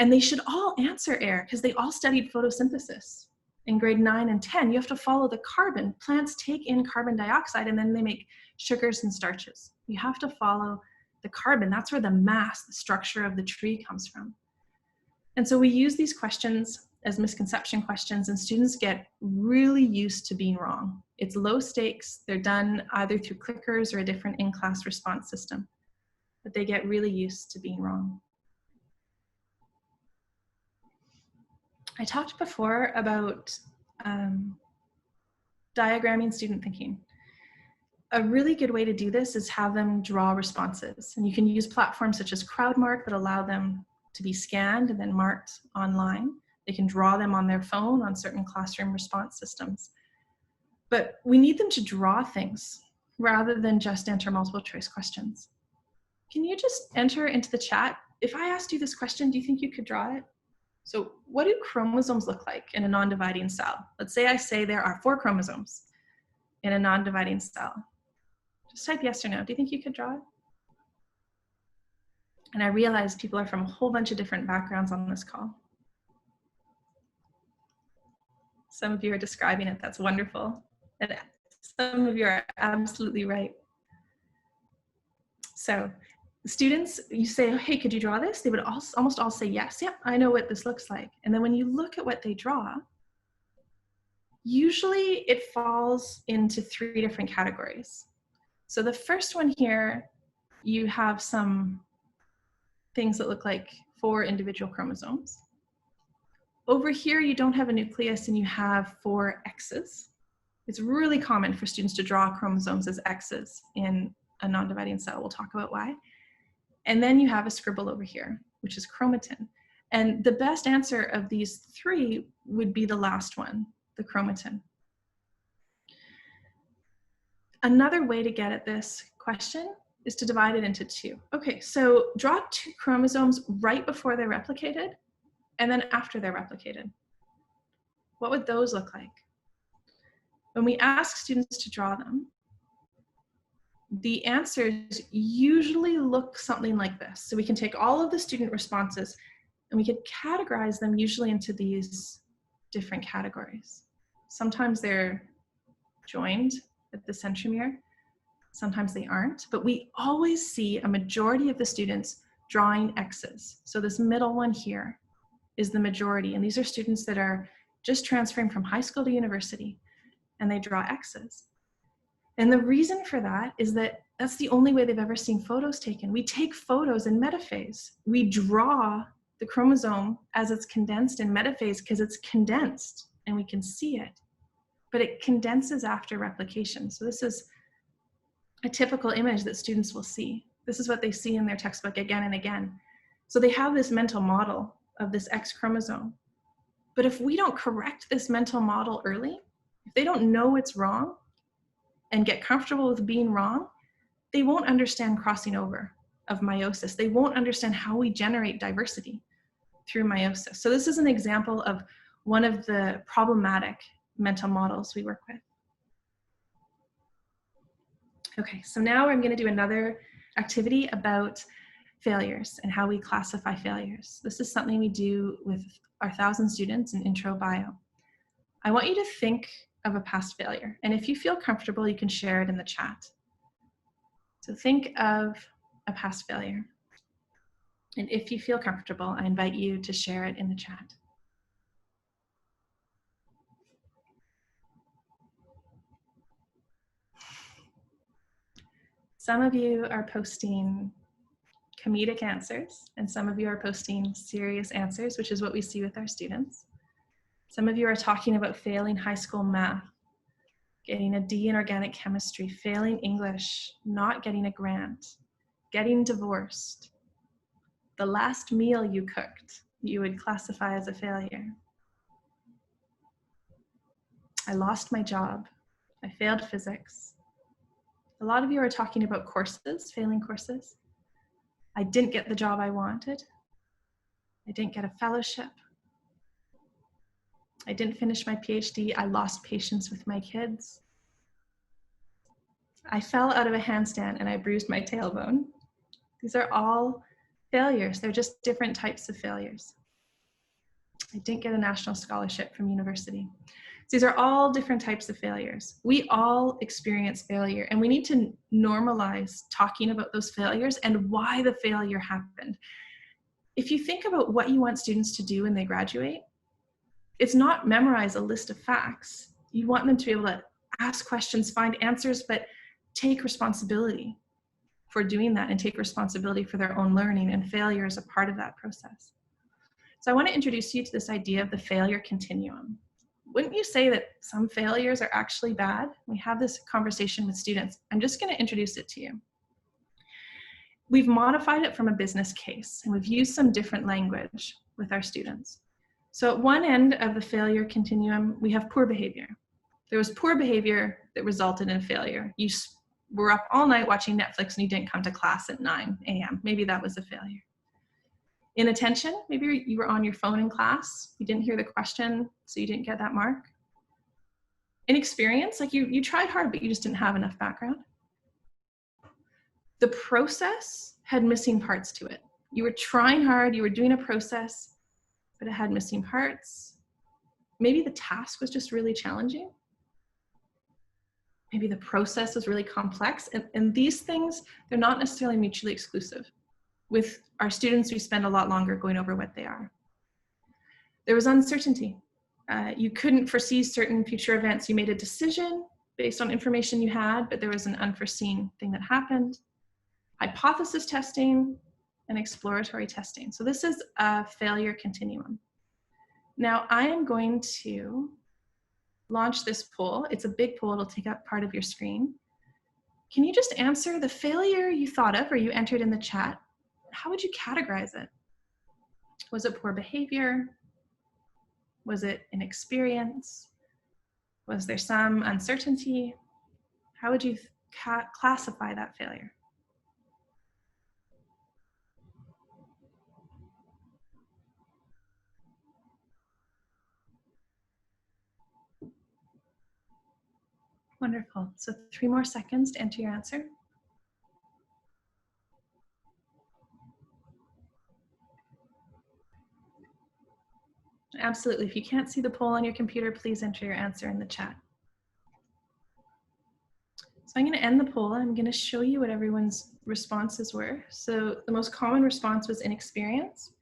Speaker 3: And they should all answer air because they all studied photosynthesis. In grade 9 and 10, you have to follow the carbon. Plants take in carbon dioxide and then they make sugars and starches. You have to follow the carbon. That's where the mass, the structure of the tree comes from. And so we use these questions as misconception questions, and students get really used to being wrong. It's low stakes. They're done either through clickers or a different in-class response system, but they get really used to being wrong. I talked before about diagramming student thinking. A really good way to do this is have them draw responses. And you can use platforms such as CrowdMark that allow them to be scanned and then marked online. They can draw them on their phone on certain classroom response systems. But we need them to draw things rather than just enter multiple choice questions. Can you just enter into the chat? If I asked you this question, do you think you could draw it? So what do chromosomes look like in a non-dividing cell? Let's say I say there are 4 chromosomes in a non-dividing cell. Just type yes or no. Do you think you could draw it? And I realize people are from a whole bunch of different backgrounds on this call. Some of you are describing it. That's wonderful. And some of you are absolutely right. So students, you say, hey, could you draw this? They would almost all say yes. Yep, I know what this looks like. And then when you look at what they draw, usually it falls into 3 different categories. So the first one here, you have some things that look like 4 individual chromosomes. Over here, you don't have a nucleus and you have 4 X's. It's really common for students to draw chromosomes as X's in a non-dividing cell. We'll talk about why. And then you have a scribble over here, which is chromatin. And the best answer of these 3 would be the last one, the chromatin. Another way to get at this question is to divide it into 2. Okay, so draw 2 chromosomes right before they're replicated and then after they're replicated. What would those look like? When we ask students to draw them, the answers usually look something like this. So we can take all of the student responses and we could categorize them usually into these different categories. Sometimes they're joined at the centromere, sometimes they aren't, but we always see a majority of the students drawing X's. So this middle one here is the majority, and these are students that are just transferring from high school to university, and they draw X's. And the reason for that is that that's the only way they've ever seen photos taken. We take photos in metaphase. We draw the chromosome as it's condensed in metaphase because it's condensed and we can see it, but it condenses after replication. So this is a typical image that students will see. This is what they see in their textbook again and again. So they have this mental model of this X chromosome. But if we don't correct this mental model early, if they don't know it's wrong and get comfortable with being wrong, they won't understand crossing over of meiosis. They won't understand how we generate diversity through meiosis. So this is an example of one of the problematic mental models we work with. Okay, so now I'm going to do another activity about failures and how we classify failures. This is something we do with our 1,000 students in intro bio. I want you to think of a past failure, and if you feel comfortable, you can share it in the chat. So think of a past failure. And if you feel comfortable, I invite you to share it in the chat. Some of you are posting comedic answers, and some of you are posting serious answers, which is what we see with our students. Some of you are talking about failing high school math, getting a D in organic chemistry, failing English, not getting a grant, getting divorced. The last meal you cooked, you would classify as a failure. I lost my job. I failed physics. A lot of you are talking about courses, failing courses. I didn't get the job I wanted. I didn't get a fellowship. I didn't finish my PhD. I lost patience with my kids. I fell out of a handstand and I bruised my tailbone. These are all failures. They're just different types of failures. I didn't get a national scholarship from university. These are all different types of failures. We all experience failure, and we need to normalize talking about those failures and why the failure happened. If you think about what you want students to do when they graduate, it's not memorize a list of facts. You want them to be able to ask questions, find answers, but take responsibility for doing that and take responsibility for their own learning, and failure is a part of that process. So I want to introduce you to this idea of the failure continuum. Wouldn't you say that some failures are actually bad? We have this conversation with students. I'm just going to introduce it to you. We've modified it from a business case, and we've used some different language with our students. So at one end of the failure continuum, we have poor behavior. There was poor behavior that resulted in failure. You were up all night watching Netflix and you didn't come to class at 9 a.m. Maybe that was a failure. Inattention, maybe you were on your phone in class, you didn't hear the question, so you didn't get that mark. Inexperience, like you tried hard, but you just didn't have enough background. The process had missing parts to it. You were trying hard, you were doing a process, but it had missing parts. Maybe the task was just really challenging. Maybe the process was really complex. And these things, they're not necessarily mutually exclusive. With our students, we spend a lot longer going over what they are. There was uncertainty. You couldn't foresee certain future events. You made a decision based on information you had, but there was an unforeseen thing that happened. Hypothesis testing and exploratory testing. So this is a failure continuum. Now I am going to launch this poll. It's a big poll. It'll take up part of your screen. Can you just answer the failure you thought of or you entered in the chat? How would you categorize it? Was it poor behavior? Was it inexperience? Was there some uncertainty? How would you classify that failure? Wonderful. So 3 more seconds to enter your answer. Absolutely. If you can't see the poll on your computer, please enter your answer in the chat. So I'm going to end the poll. I'm going to show you what everyone's responses were. So the most common response was inexperience.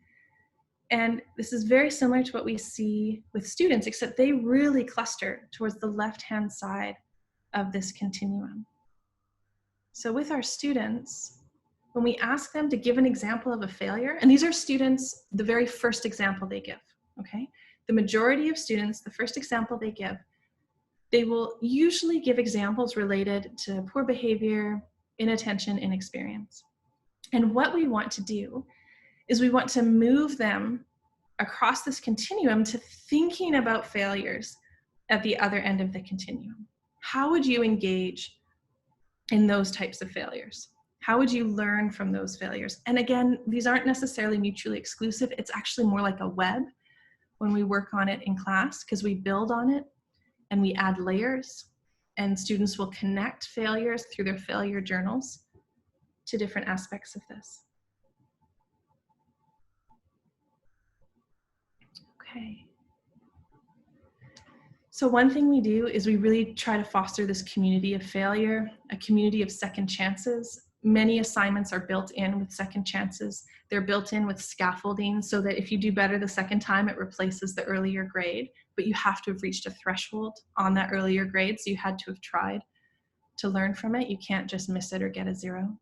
Speaker 3: And this is very similar to what we see with students, except they really cluster towards the left-hand side of this continuum. So with our students, when we ask them to give an example of a failure, and these are students, the very first example they give, okay? The majority of students, the first example they give, they will usually give examples related to poor behavior, inattention, inexperience. And what we want to do is we want to move them across this continuum to thinking about failures at the other end of the continuum. How would you engage in those types of failures? How would you learn from those failures? And again, these aren't necessarily mutually exclusive. It's actually more like a web when we work on it in class, because we build on it and we add layers, and students will connect failures through their failure journals to different aspects of this. Okay. So one thing we do is we really try to foster this community of failure, a community of second chances. Many assignments are built in with second chances. They're built in with scaffolding so that if you do better the second time, it replaces the earlier grade, but you have to have reached a threshold on that earlier grade, so you had to have tried to learn from it. You can't just miss it or get a 0.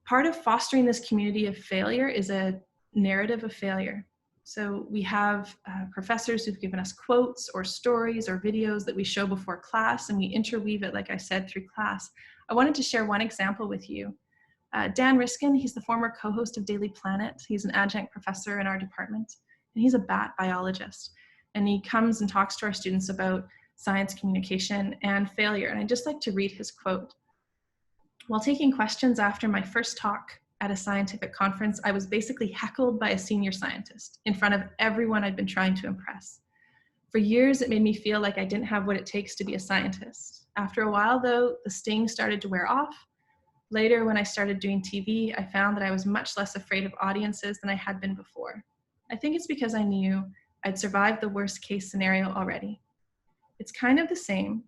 Speaker 3: Part of fostering this community of failure is a narrative of failure. So we have professors who've given us quotes or stories or videos that we show before class, and we interweave it, like I said, through class. I wanted to share one example with you. Dan Riskin, he's the former co-host of Daily Planet. He's an adjunct professor in our department, and he's a bat biologist. And he comes and talks to our students about science communication and failure. And I'd just like to read his quote. While taking questions after my first talk at a scientific conference, I was basically heckled by a senior scientist in front of everyone I'd been trying to impress. For years, it made me feel like I didn't have what it takes to be a scientist. After a while, though, the sting started to wear off. Later, when I started doing TV, I found that I was much less afraid of audiences than I had been before. I think it's because I knew I'd survived the worst case scenario already. It's kind of the same.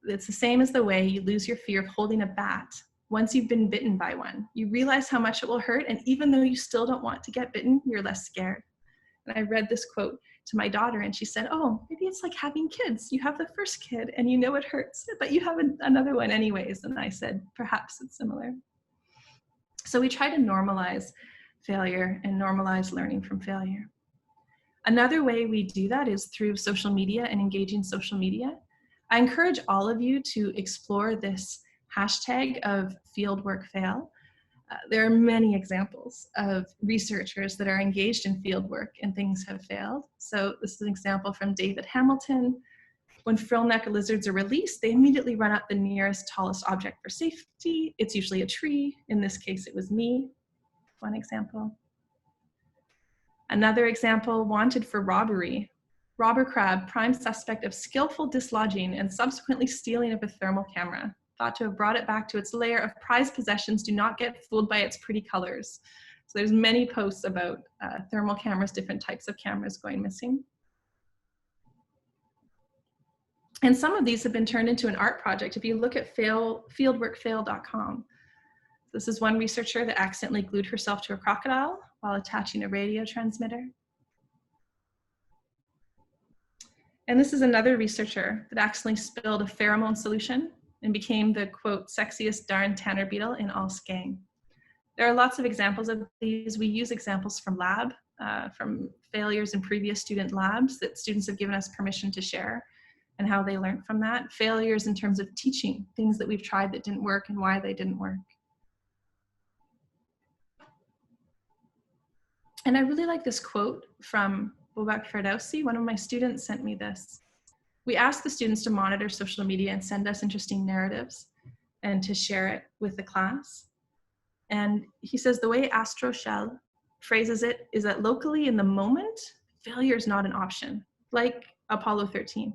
Speaker 3: It's the same as the way you lose your fear of holding a bat. Once you've been bitten by one, you realize how much it will hurt, and even though you still don't want to get bitten, you're less scared. And I read this quote to my daughter, and she said, oh, maybe it's like having kids. You have the first kid, and you know it hurts, but you have another one anyways. And I said, perhaps it's similar. So we try to normalize failure and normalize learning from failure. Another way we do that is through social media and engaging social media. I encourage all of you to explore this hashtag of fieldworkfail. There are many examples of researchers that are engaged in fieldwork and things have failed. So this is an example from David Hamilton. When frillneck lizards are released, they immediately run up the nearest tallest object for safety. It's usually a tree. In this case, it was me. One example. Another example, wanted for robbery. Robber crab, prime suspect of skillful dislodging and subsequently stealing of a thermal camera. Thought to have brought it back to its lair of prized possessions. Do not get fooled by its pretty colors. So there's many posts about thermal cameras, different types of cameras going missing. And some of these have been turned into an art project. If you look at fieldworkfail.com, this is one researcher that accidentally glued herself to a crocodile while attaching a radio transmitter. And this is another researcher that accidentally spilled a pheromone solution and became the, quote, sexiest darn tanner beetle in all Skang. There are lots of examples of these. We use examples from lab, from failures in previous student labs that students have given us permission to share and how they learned from that. Failures in terms of teaching, things that we've tried that didn't work and why they didn't work. And I really like this quote from Bobak Ferdowsi. One of my students sent me this. We ask the students to monitor social media and send us interesting narratives and to share it with the class. And he says the way Astro Shell phrases it is that locally in the moment, failure is not an option, like Apollo 13.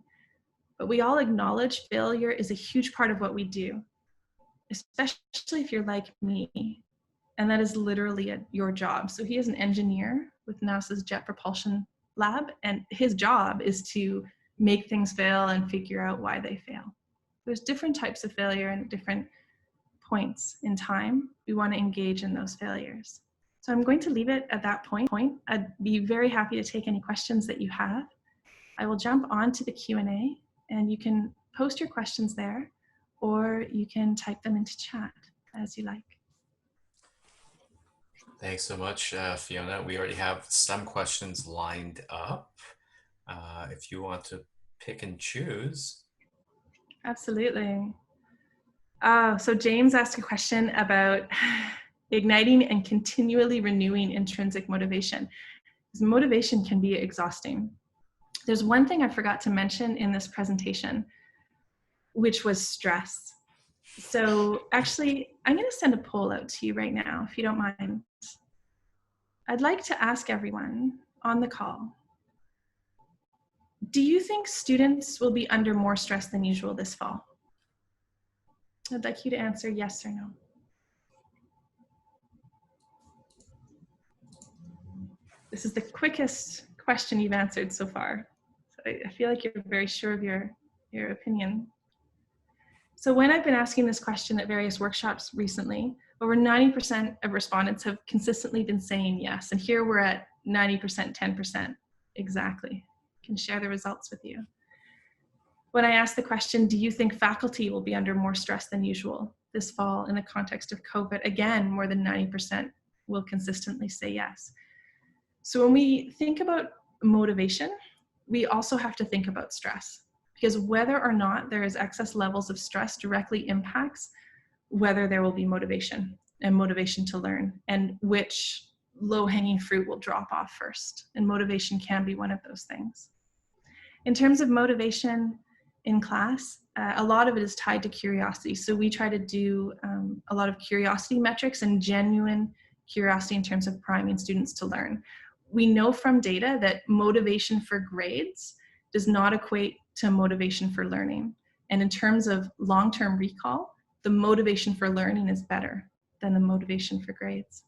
Speaker 3: But we all acknowledge failure is a huge part of what we do, especially if you're like me. And that is literally your job. So he is an engineer with NASA's Jet Propulsion Lab, and his job is to make things fail and figure out why they fail. There's different types of failure and different points in time. We want to engage in those failures. So I'm going to leave it at that point. I'd be very happy to take any questions that you have. I will jump on to the Q&A, and you can post your questions there, or you can type them into chat as you like.
Speaker 1: Thanks so much, Fiona. We already have some questions lined up. If you want to pick and choose.
Speaker 3: Absolutely. So James asked a question about igniting and continually renewing intrinsic motivation. Because motivation can be exhausting. There's one thing I forgot to mention in this presentation, which was stress. So actually, I'm going to send a poll out to you right now, if you don't mind. I'd like to ask everyone on the call, do you think students will be under more stress than usual this fall? I'd like you to answer yes or no. This is the quickest question you've answered so far. So I feel like you're very sure of your opinion. So when I've been asking this question at various workshops recently, over 90% of respondents have consistently been saying yes. And here we're at 90%, 10%. Exactly. I can share the results with you. When I asked the question, do you think faculty will be under more stress than usual this fall in the context of COVID? Again, more than 90% will consistently say yes. So when we think about motivation, we also have to think about stress, because whether or not there is excess levels of stress directly impacts whether there will be motivation and motivation to learn, and which low-hanging fruit will drop off first. And motivation can be one of those things. In terms of motivation in class, a lot of it is tied to curiosity. So we try to do a lot of curiosity metrics and genuine curiosity in terms of priming students to learn. We know from data that motivation for grades does not equate to motivation for learning. And in terms of long-term recall, the motivation for learning is better than the motivation for grades.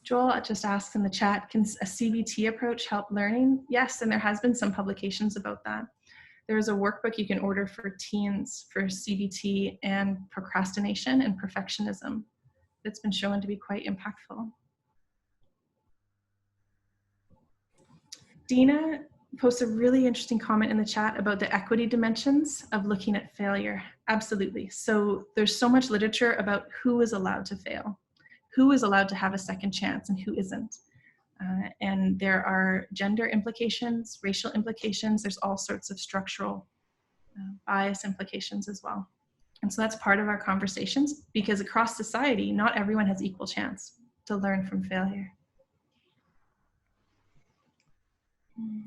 Speaker 3: Joel just asked in the chat, can a CBT approach help learning? Yes, and there has been some publications about that. There is a workbook you can order for teens for CBT and procrastination and perfectionism that's been shown to be quite impactful. Dina posted a really interesting comment in the chat about the equity dimensions of looking at failure. Absolutely. So there's so much literature about who is allowed to fail, who is allowed to have a second chance, and who isn't. And there are gender implications, racial implications, there's all sorts of structural bias implications as well. And so that's part of our conversations, because across society, not everyone has equal chance to learn from failure.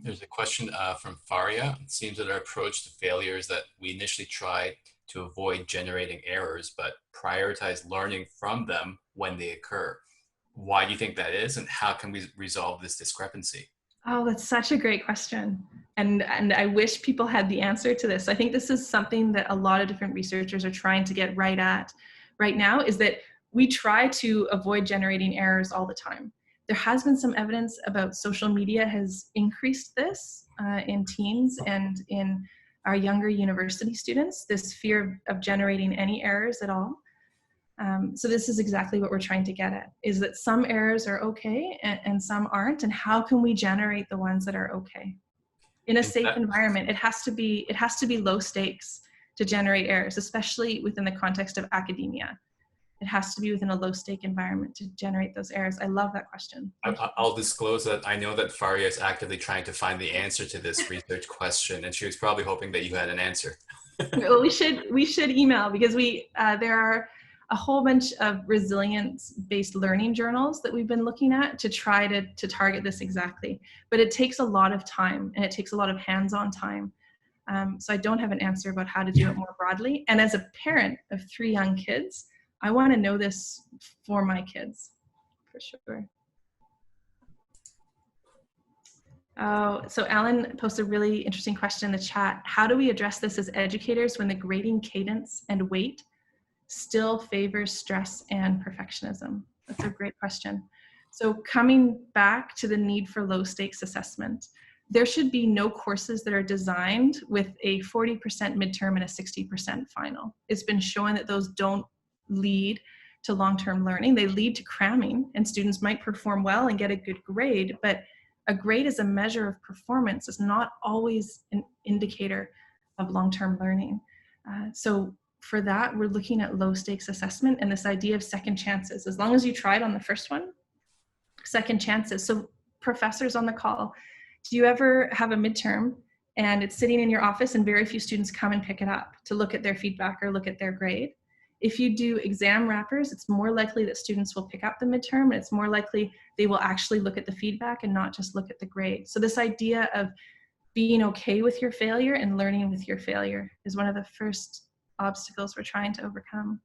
Speaker 1: There's a question from Faria. It seems that our approach to failure is that we initially try to avoid generating errors, but prioritize learning from them when they occur. Why do you think that is, and how can we resolve this discrepancy?
Speaker 3: Oh, that's such a great question. And I wish people had the answer to this. I think this is something that a lot of different researchers are trying to get right at right now, is that we try to avoid generating errors all the time. There has been some evidence about social media has increased this in teens and in our younger university students, this fear of generating any errors at all. So this is exactly what we're trying to get at, is that some errors are okay and some aren't, and how can we generate the ones that are okay? In a safe environment, it has to be low stakes to generate errors, especially within the context of academia. It has to be within a low stake environment to generate those errors. I love that question.
Speaker 1: I'll disclose that I know that Faria is actively trying to find the answer to this research question, and she was probably hoping that you had an answer.
Speaker 3: Well, we should email, because there are a whole bunch of resilience-based learning journals that we've been looking at to try to target this exactly. But it takes a lot of time, and it takes a lot of hands-on time. So I don't have an answer about how to do it more broadly. And as a parent of 3 young kids, I want to know this for my kids, for sure. Oh, so Alan posted a really interesting question in the chat. How do we address this as educators when the grading cadence and weight still favors stress and perfectionism? That's a great question. So coming back to the need for low stakes assessment, there should be no courses that are designed with a 40% midterm and a 60% final. It's been shown that those don't lead to long-term learning. They lead to cramming, and students might perform well and get a good grade, but a grade as a measure of performance is not always an indicator of long-term learning. So for that, we're looking at low stakes assessment and this idea of second chances. As long as you tried on the first one, second chances. So professors on the call, do you ever have a midterm and it's sitting in your office and very few students come and pick it up to look at their feedback or look at their grade? If you do exam wrappers, it's more likely that students will pick up the midterm, and it's more likely they will actually look at the feedback and not just look at the grade. So this idea of being okay with your failure and learning with your failure is one of the first obstacles we're trying to overcome.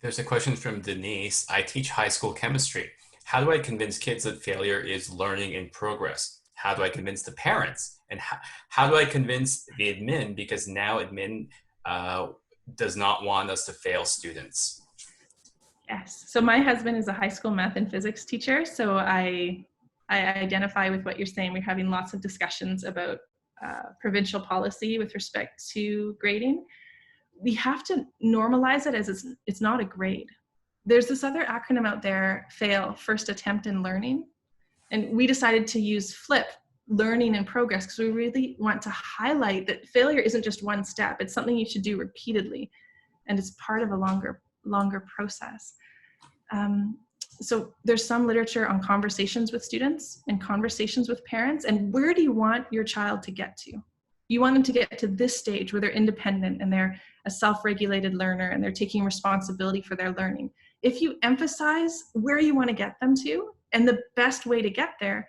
Speaker 1: There's a question from Denise. I teach high school chemistry. How do I convince kids that failure is learning in progress? How do I convince the parents? And how do I convince the admin? Because now admin does not want us to fail students.
Speaker 3: Yes. So my husband is a high school math and physics teacher. So I identify with what you're saying. We're having lots of discussions about provincial policy with respect to grading. We have to normalize it as it's not a grade. There's this other acronym out there, FAIL, first attempt in learning. And we decided to use FLIP, learning in progress, because we really want to highlight that failure isn't just one step. It's something you should do repeatedly, and it's part of a longer process. So there's some literature on conversations with students and conversations with parents, and where do you want your child to get to? You want them to get to this stage where they're independent and they're a self-regulated learner and they're taking responsibility for their learning. If you emphasize where you want to get them to and the best way to get there,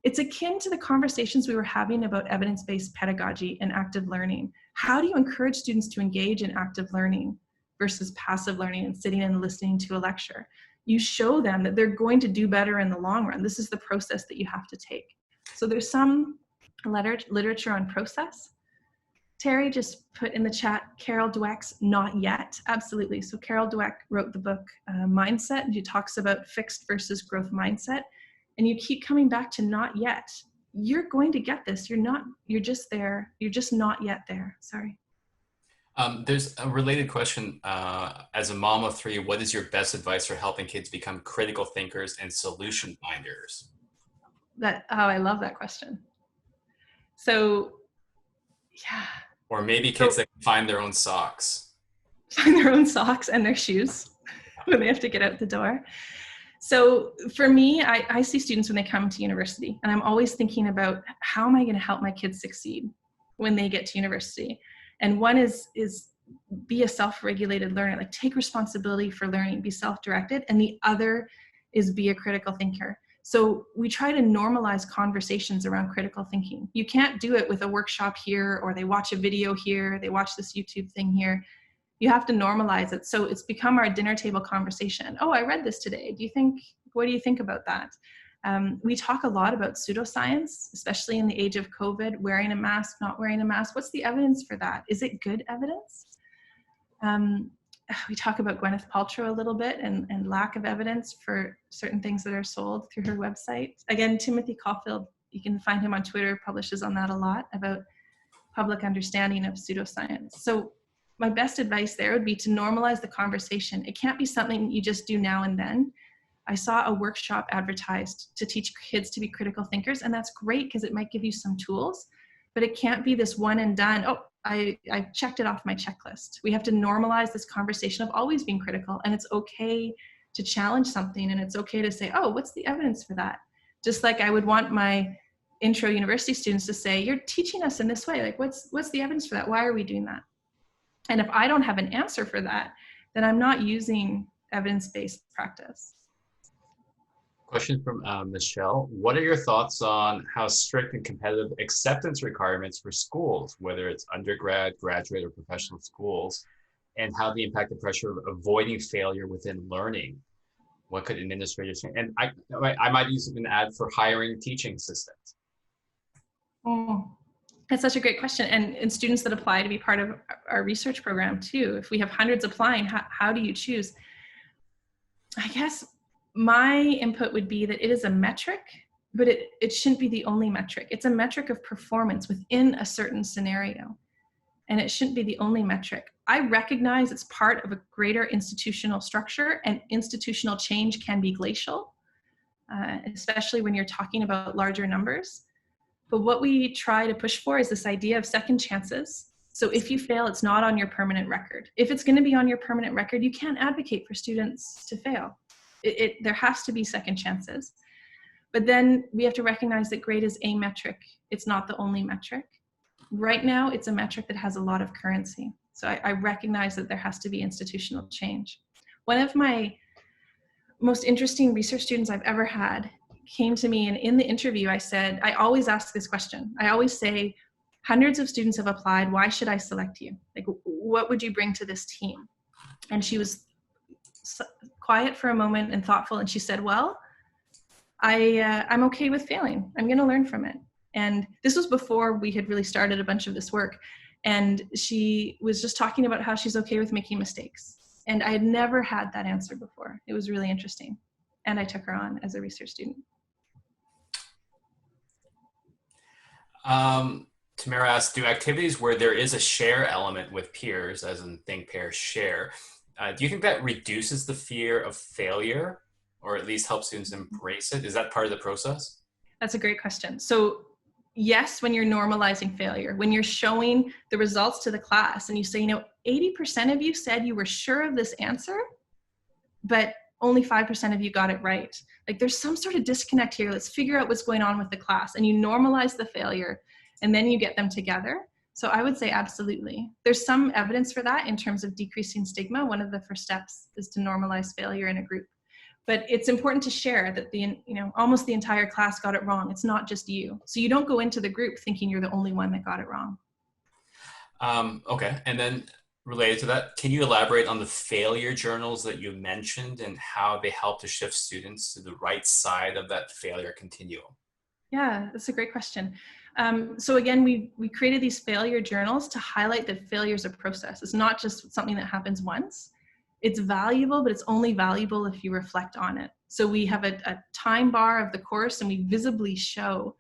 Speaker 3: it's akin to the conversations we were having about evidence-based pedagogy and active learning. How do you encourage students to engage in active learning versus passive learning and sitting and listening to a lecture? You show them that they're going to do better in the long run. This is the process that you have to take. So there's some literature on process. Terry just put in the chat Carol Dweck's Not Yet. Absolutely. So Carol Dweck wrote the book Mindset, and she talks about fixed versus growth mindset. And you keep coming back to not yet. You're going to get this. You're just there. You're just not yet there. Sorry.
Speaker 1: There's a related question. As a mom of 3, what is your best advice for helping kids become critical thinkers and solution finders?
Speaker 3: I love that question. So, yeah.
Speaker 1: Or maybe kids that can find their own socks.
Speaker 3: Find their own socks and their shoes when they have to get out the door. So for me, I see students when they come to university, and I'm always thinking about how am I going to help my kids succeed when they get to university. And one is be a self-regulated learner, like take responsibility for learning, be self-directed. And the other is be a critical thinker. So we try to normalize conversations around critical thinking. You can't do it with a workshop here, or they watch a video here, they watch this YouTube thing here. You have to normalize it. So it's become our dinner table conversation. Oh, I read this today. What do you think about that? We talk a lot about pseudoscience, especially in the age of COVID, wearing a mask, not wearing a mask. What's the evidence for that? Is it good evidence? We talk about Gwyneth Paltrow a little bit and lack of evidence for certain things that are sold through her website. Again, Timothy Caulfield, you can find him on Twitter, publishes on that a lot about public understanding of pseudoscience. So my best advice there would be to normalize the conversation. It can't be something you just do now and then. I saw a workshop advertised to teach kids to be critical thinkers, and that's great because it might give you some tools, but it can't be this one and done. Oh, I checked it off my checklist. We have to normalize this conversation of always being critical, and it's okay to challenge something, and it's okay to say, oh, what's the evidence for that? Just like I would want my intro university students to say, you're teaching us in this way. Like, what's the evidence for that? Why are we doing that? And if I don't have an answer for that, then I'm not using evidence-based practice.
Speaker 1: Question from Michelle. What are your thoughts on how strict and competitive acceptance requirements for schools, whether it's undergrad, graduate, or professional schools, and how they impact the pressure of avoiding failure within learning? What could administrators change? And I might use an ad for hiring teaching assistants.
Speaker 3: Oh, that's such a great question. And students that apply to be part of our research program too. If we have hundreds applying, how do you choose? I guess my input would be that it is a metric, but it shouldn't be the only metric. It's a metric of performance within a certain scenario, and it shouldn't be the only metric. I recognize it's part of a greater institutional structure, and institutional change can be glacial, especially when you're talking about larger numbers. But what we try to push for is this idea of second chances. So if you fail, it's not on your permanent record. If it's going to be on your permanent record, you can't advocate for students to fail. There has to be second chances. But then we have to recognize that grade is a metric. It's not the only metric. Right now, it's a metric that has a lot of currency. So I recognize that there has to be institutional change. One of my most interesting research students I've ever had came to me, and in the interview I said, I always ask this question. I always say, hundreds of students have applied, why should I select you? Like, what would you bring to this team? And she was quiet for a moment and thoughtful, and she said, well, I'm okay with failing. I'm going to learn from it. And this was before we had really started a bunch of this work. And she was just talking about how she's okay with making mistakes. And I had never had that answer before. It was really interesting. And I took her on as a research student.
Speaker 1: Tamara asks, do activities where there is a share element with peers, as in think, pair, share, do you think that reduces the fear of failure, or at least helps students embrace it? Is that part of the process? That's
Speaker 3: a great question. So yes, when you're normalizing failure, when you're showing the results to the class and you say, 80% of you said you were sure of this answer, but only 5% of you got it right. Like, there's some sort of disconnect here. Let's figure out what's going on with the class. And you normalize the failure and then you get them together. So I would say absolutely. There's some evidence for that in terms of decreasing stigma. One of the first steps is to normalize failure in a group. But it's important to share that almost the entire class got it wrong. It's not just you. So you don't go into the group thinking you're the only one that got it wrong.
Speaker 1: Okay, and then related to that, can you elaborate on the failure journals that you mentioned and how they help to shift students to the right side of that failure continuum?
Speaker 3: Yeah, that's a great question. So again, we created these failure journals to highlight that failure is a process. It's not just something that happens once. It's valuable, but it's only valuable if you reflect on it. So we have a time bar of the course, and we visibly show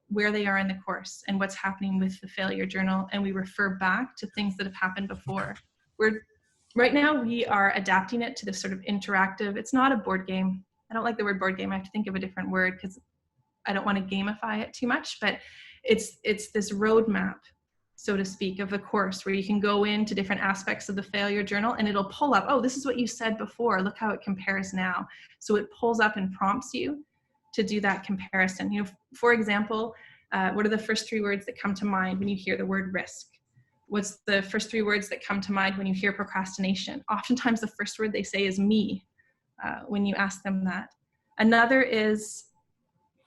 Speaker 3: where they are in the course and what's happening with the failure journal, and we refer back to things that have happened before. Right now we are adapting it to this sort of interactive, it's not a board game. I don't like the word board game. I have to think of a different word because I don't want to gamify it too much, but it's this roadmap, so to speak, of the course where you can go into different aspects of the failure journal and it'll pull up, oh, this is what you said before, look how it compares now. So it pulls up and prompts you to do that comparison. For example, what are the first 3 words that come to mind when you hear the word risk? What's the first 3 words that come to mind when you hear procrastination? Oftentimes the first word they say is me when you ask them that. Another is,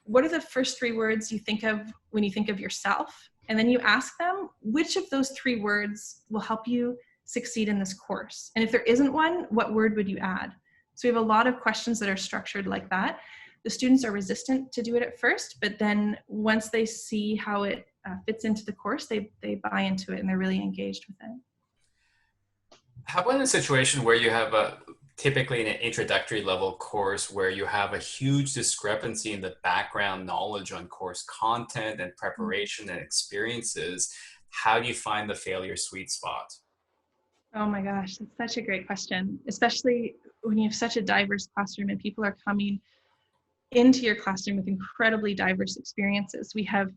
Speaker 3: what are the first 3 words you think of when you think of yourself? And then you ask them, which of those 3 words will help you succeed in this course? And if there isn't one, what word would you add? So we have a lot of questions that are structured like that. The students are resistant to do it at first, but then once they see how it fits into the course, they buy into it and they're really engaged with it.
Speaker 1: How about in a situation where you have typically in an introductory level course where you have a huge discrepancy in the background knowledge on course content and preparation and experiences? How do you find the failure sweet spot?
Speaker 3: Oh my gosh, that's such a great question, especially when you have such a diverse classroom and people are coming into your classroom with incredibly diverse experiences. We have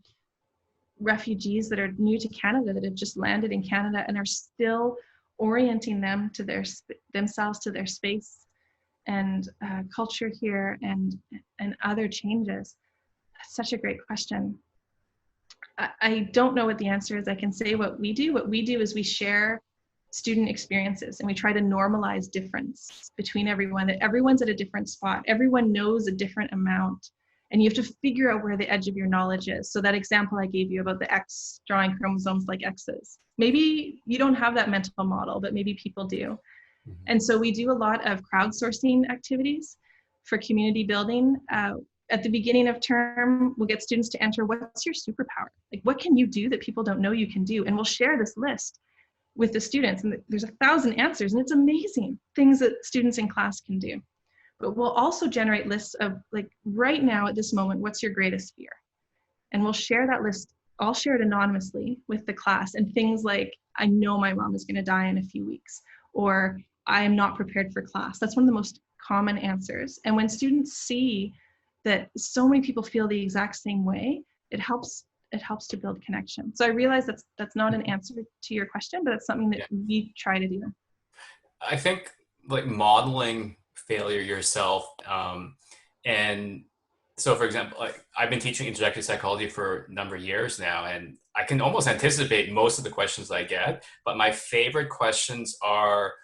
Speaker 3: refugees that are new to Canada that have just landed in Canada and are still orienting them to themselves to their space and culture here and other changes. That's such a great question. I don't know what the answer is. I can say what we do. What we do is we share student experiences and we try to normalize difference between everyone, that everyone's at a different spot. Everyone knows a different amount. And you have to figure out where the edge of your knowledge is. So that example I gave you about the X drawing chromosomes like X's, maybe you don't have that mental model, but maybe people do. Mm-hmm. And so we do a lot of crowdsourcing activities for community building. At the beginning of term, we'll get students to enter, what's your superpower? Like, what can you do that people don't know you can do? And we'll share this list with the students. And there's 1,000 answers, and it's amazing things that students in class can do. But we'll also generate lists of, like, right now at this moment, what's your greatest fear? And we'll share that list. I'll share it anonymously with the class, and things like, I know my mom is going to die in a few weeks, or I am not prepared for class. That's one of the most common answers. And when students see that so many people feel the exact same way, it helps to build connection. So I realize that's not an answer to your question, but it's something that we try to do.
Speaker 1: I think like modeling failure yourself and So for example, like I've been teaching introductory psychology for a number of years now, and I can almost anticipate most of the questions I get, but my favorite questions are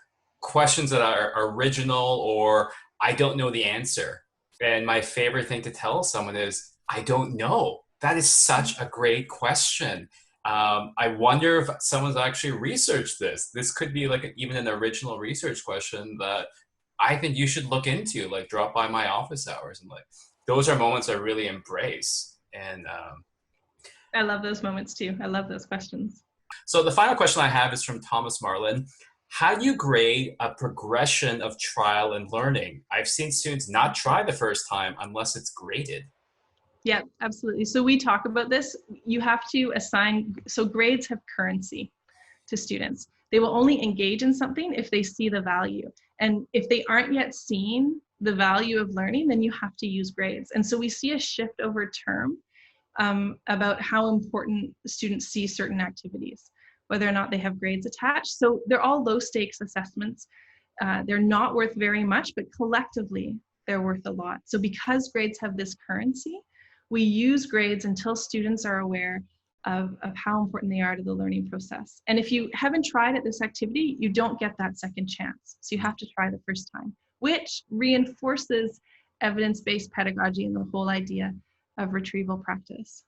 Speaker 1: questions that are original or I don't know the answer. And my favorite thing to tell someone is, I don't know. That is such a great question. I wonder if someone's actually researched this. This could be like even an original research question that I think you should look into, like drop by my office hours. And like, those are moments I really embrace. And
Speaker 3: I love those moments too. I love those questions.
Speaker 1: so the final question I have is from Thomas Marlin. How do you grade a progression of trial and learning? I've seen students not try the first time unless it's graded.
Speaker 3: Yeah, absolutely. So we talk about this. You have to assign, so grades have currency to students. They will only engage in something if they see the value. And if they aren't yet seeing the value of learning, then you have to use grades. And so we see a shift over term about how important students see certain activities, whether or not they have grades attached. So they're all low stakes assessments. They're not worth very much, but collectively they're worth a lot. So because grades have this currency, we use grades until students are aware of how important they are to the learning process. And if you haven't tried at this activity, you don't get that second chance. So you have to try the first time, which reinforces evidence-based pedagogy and the whole idea of retrieval practice.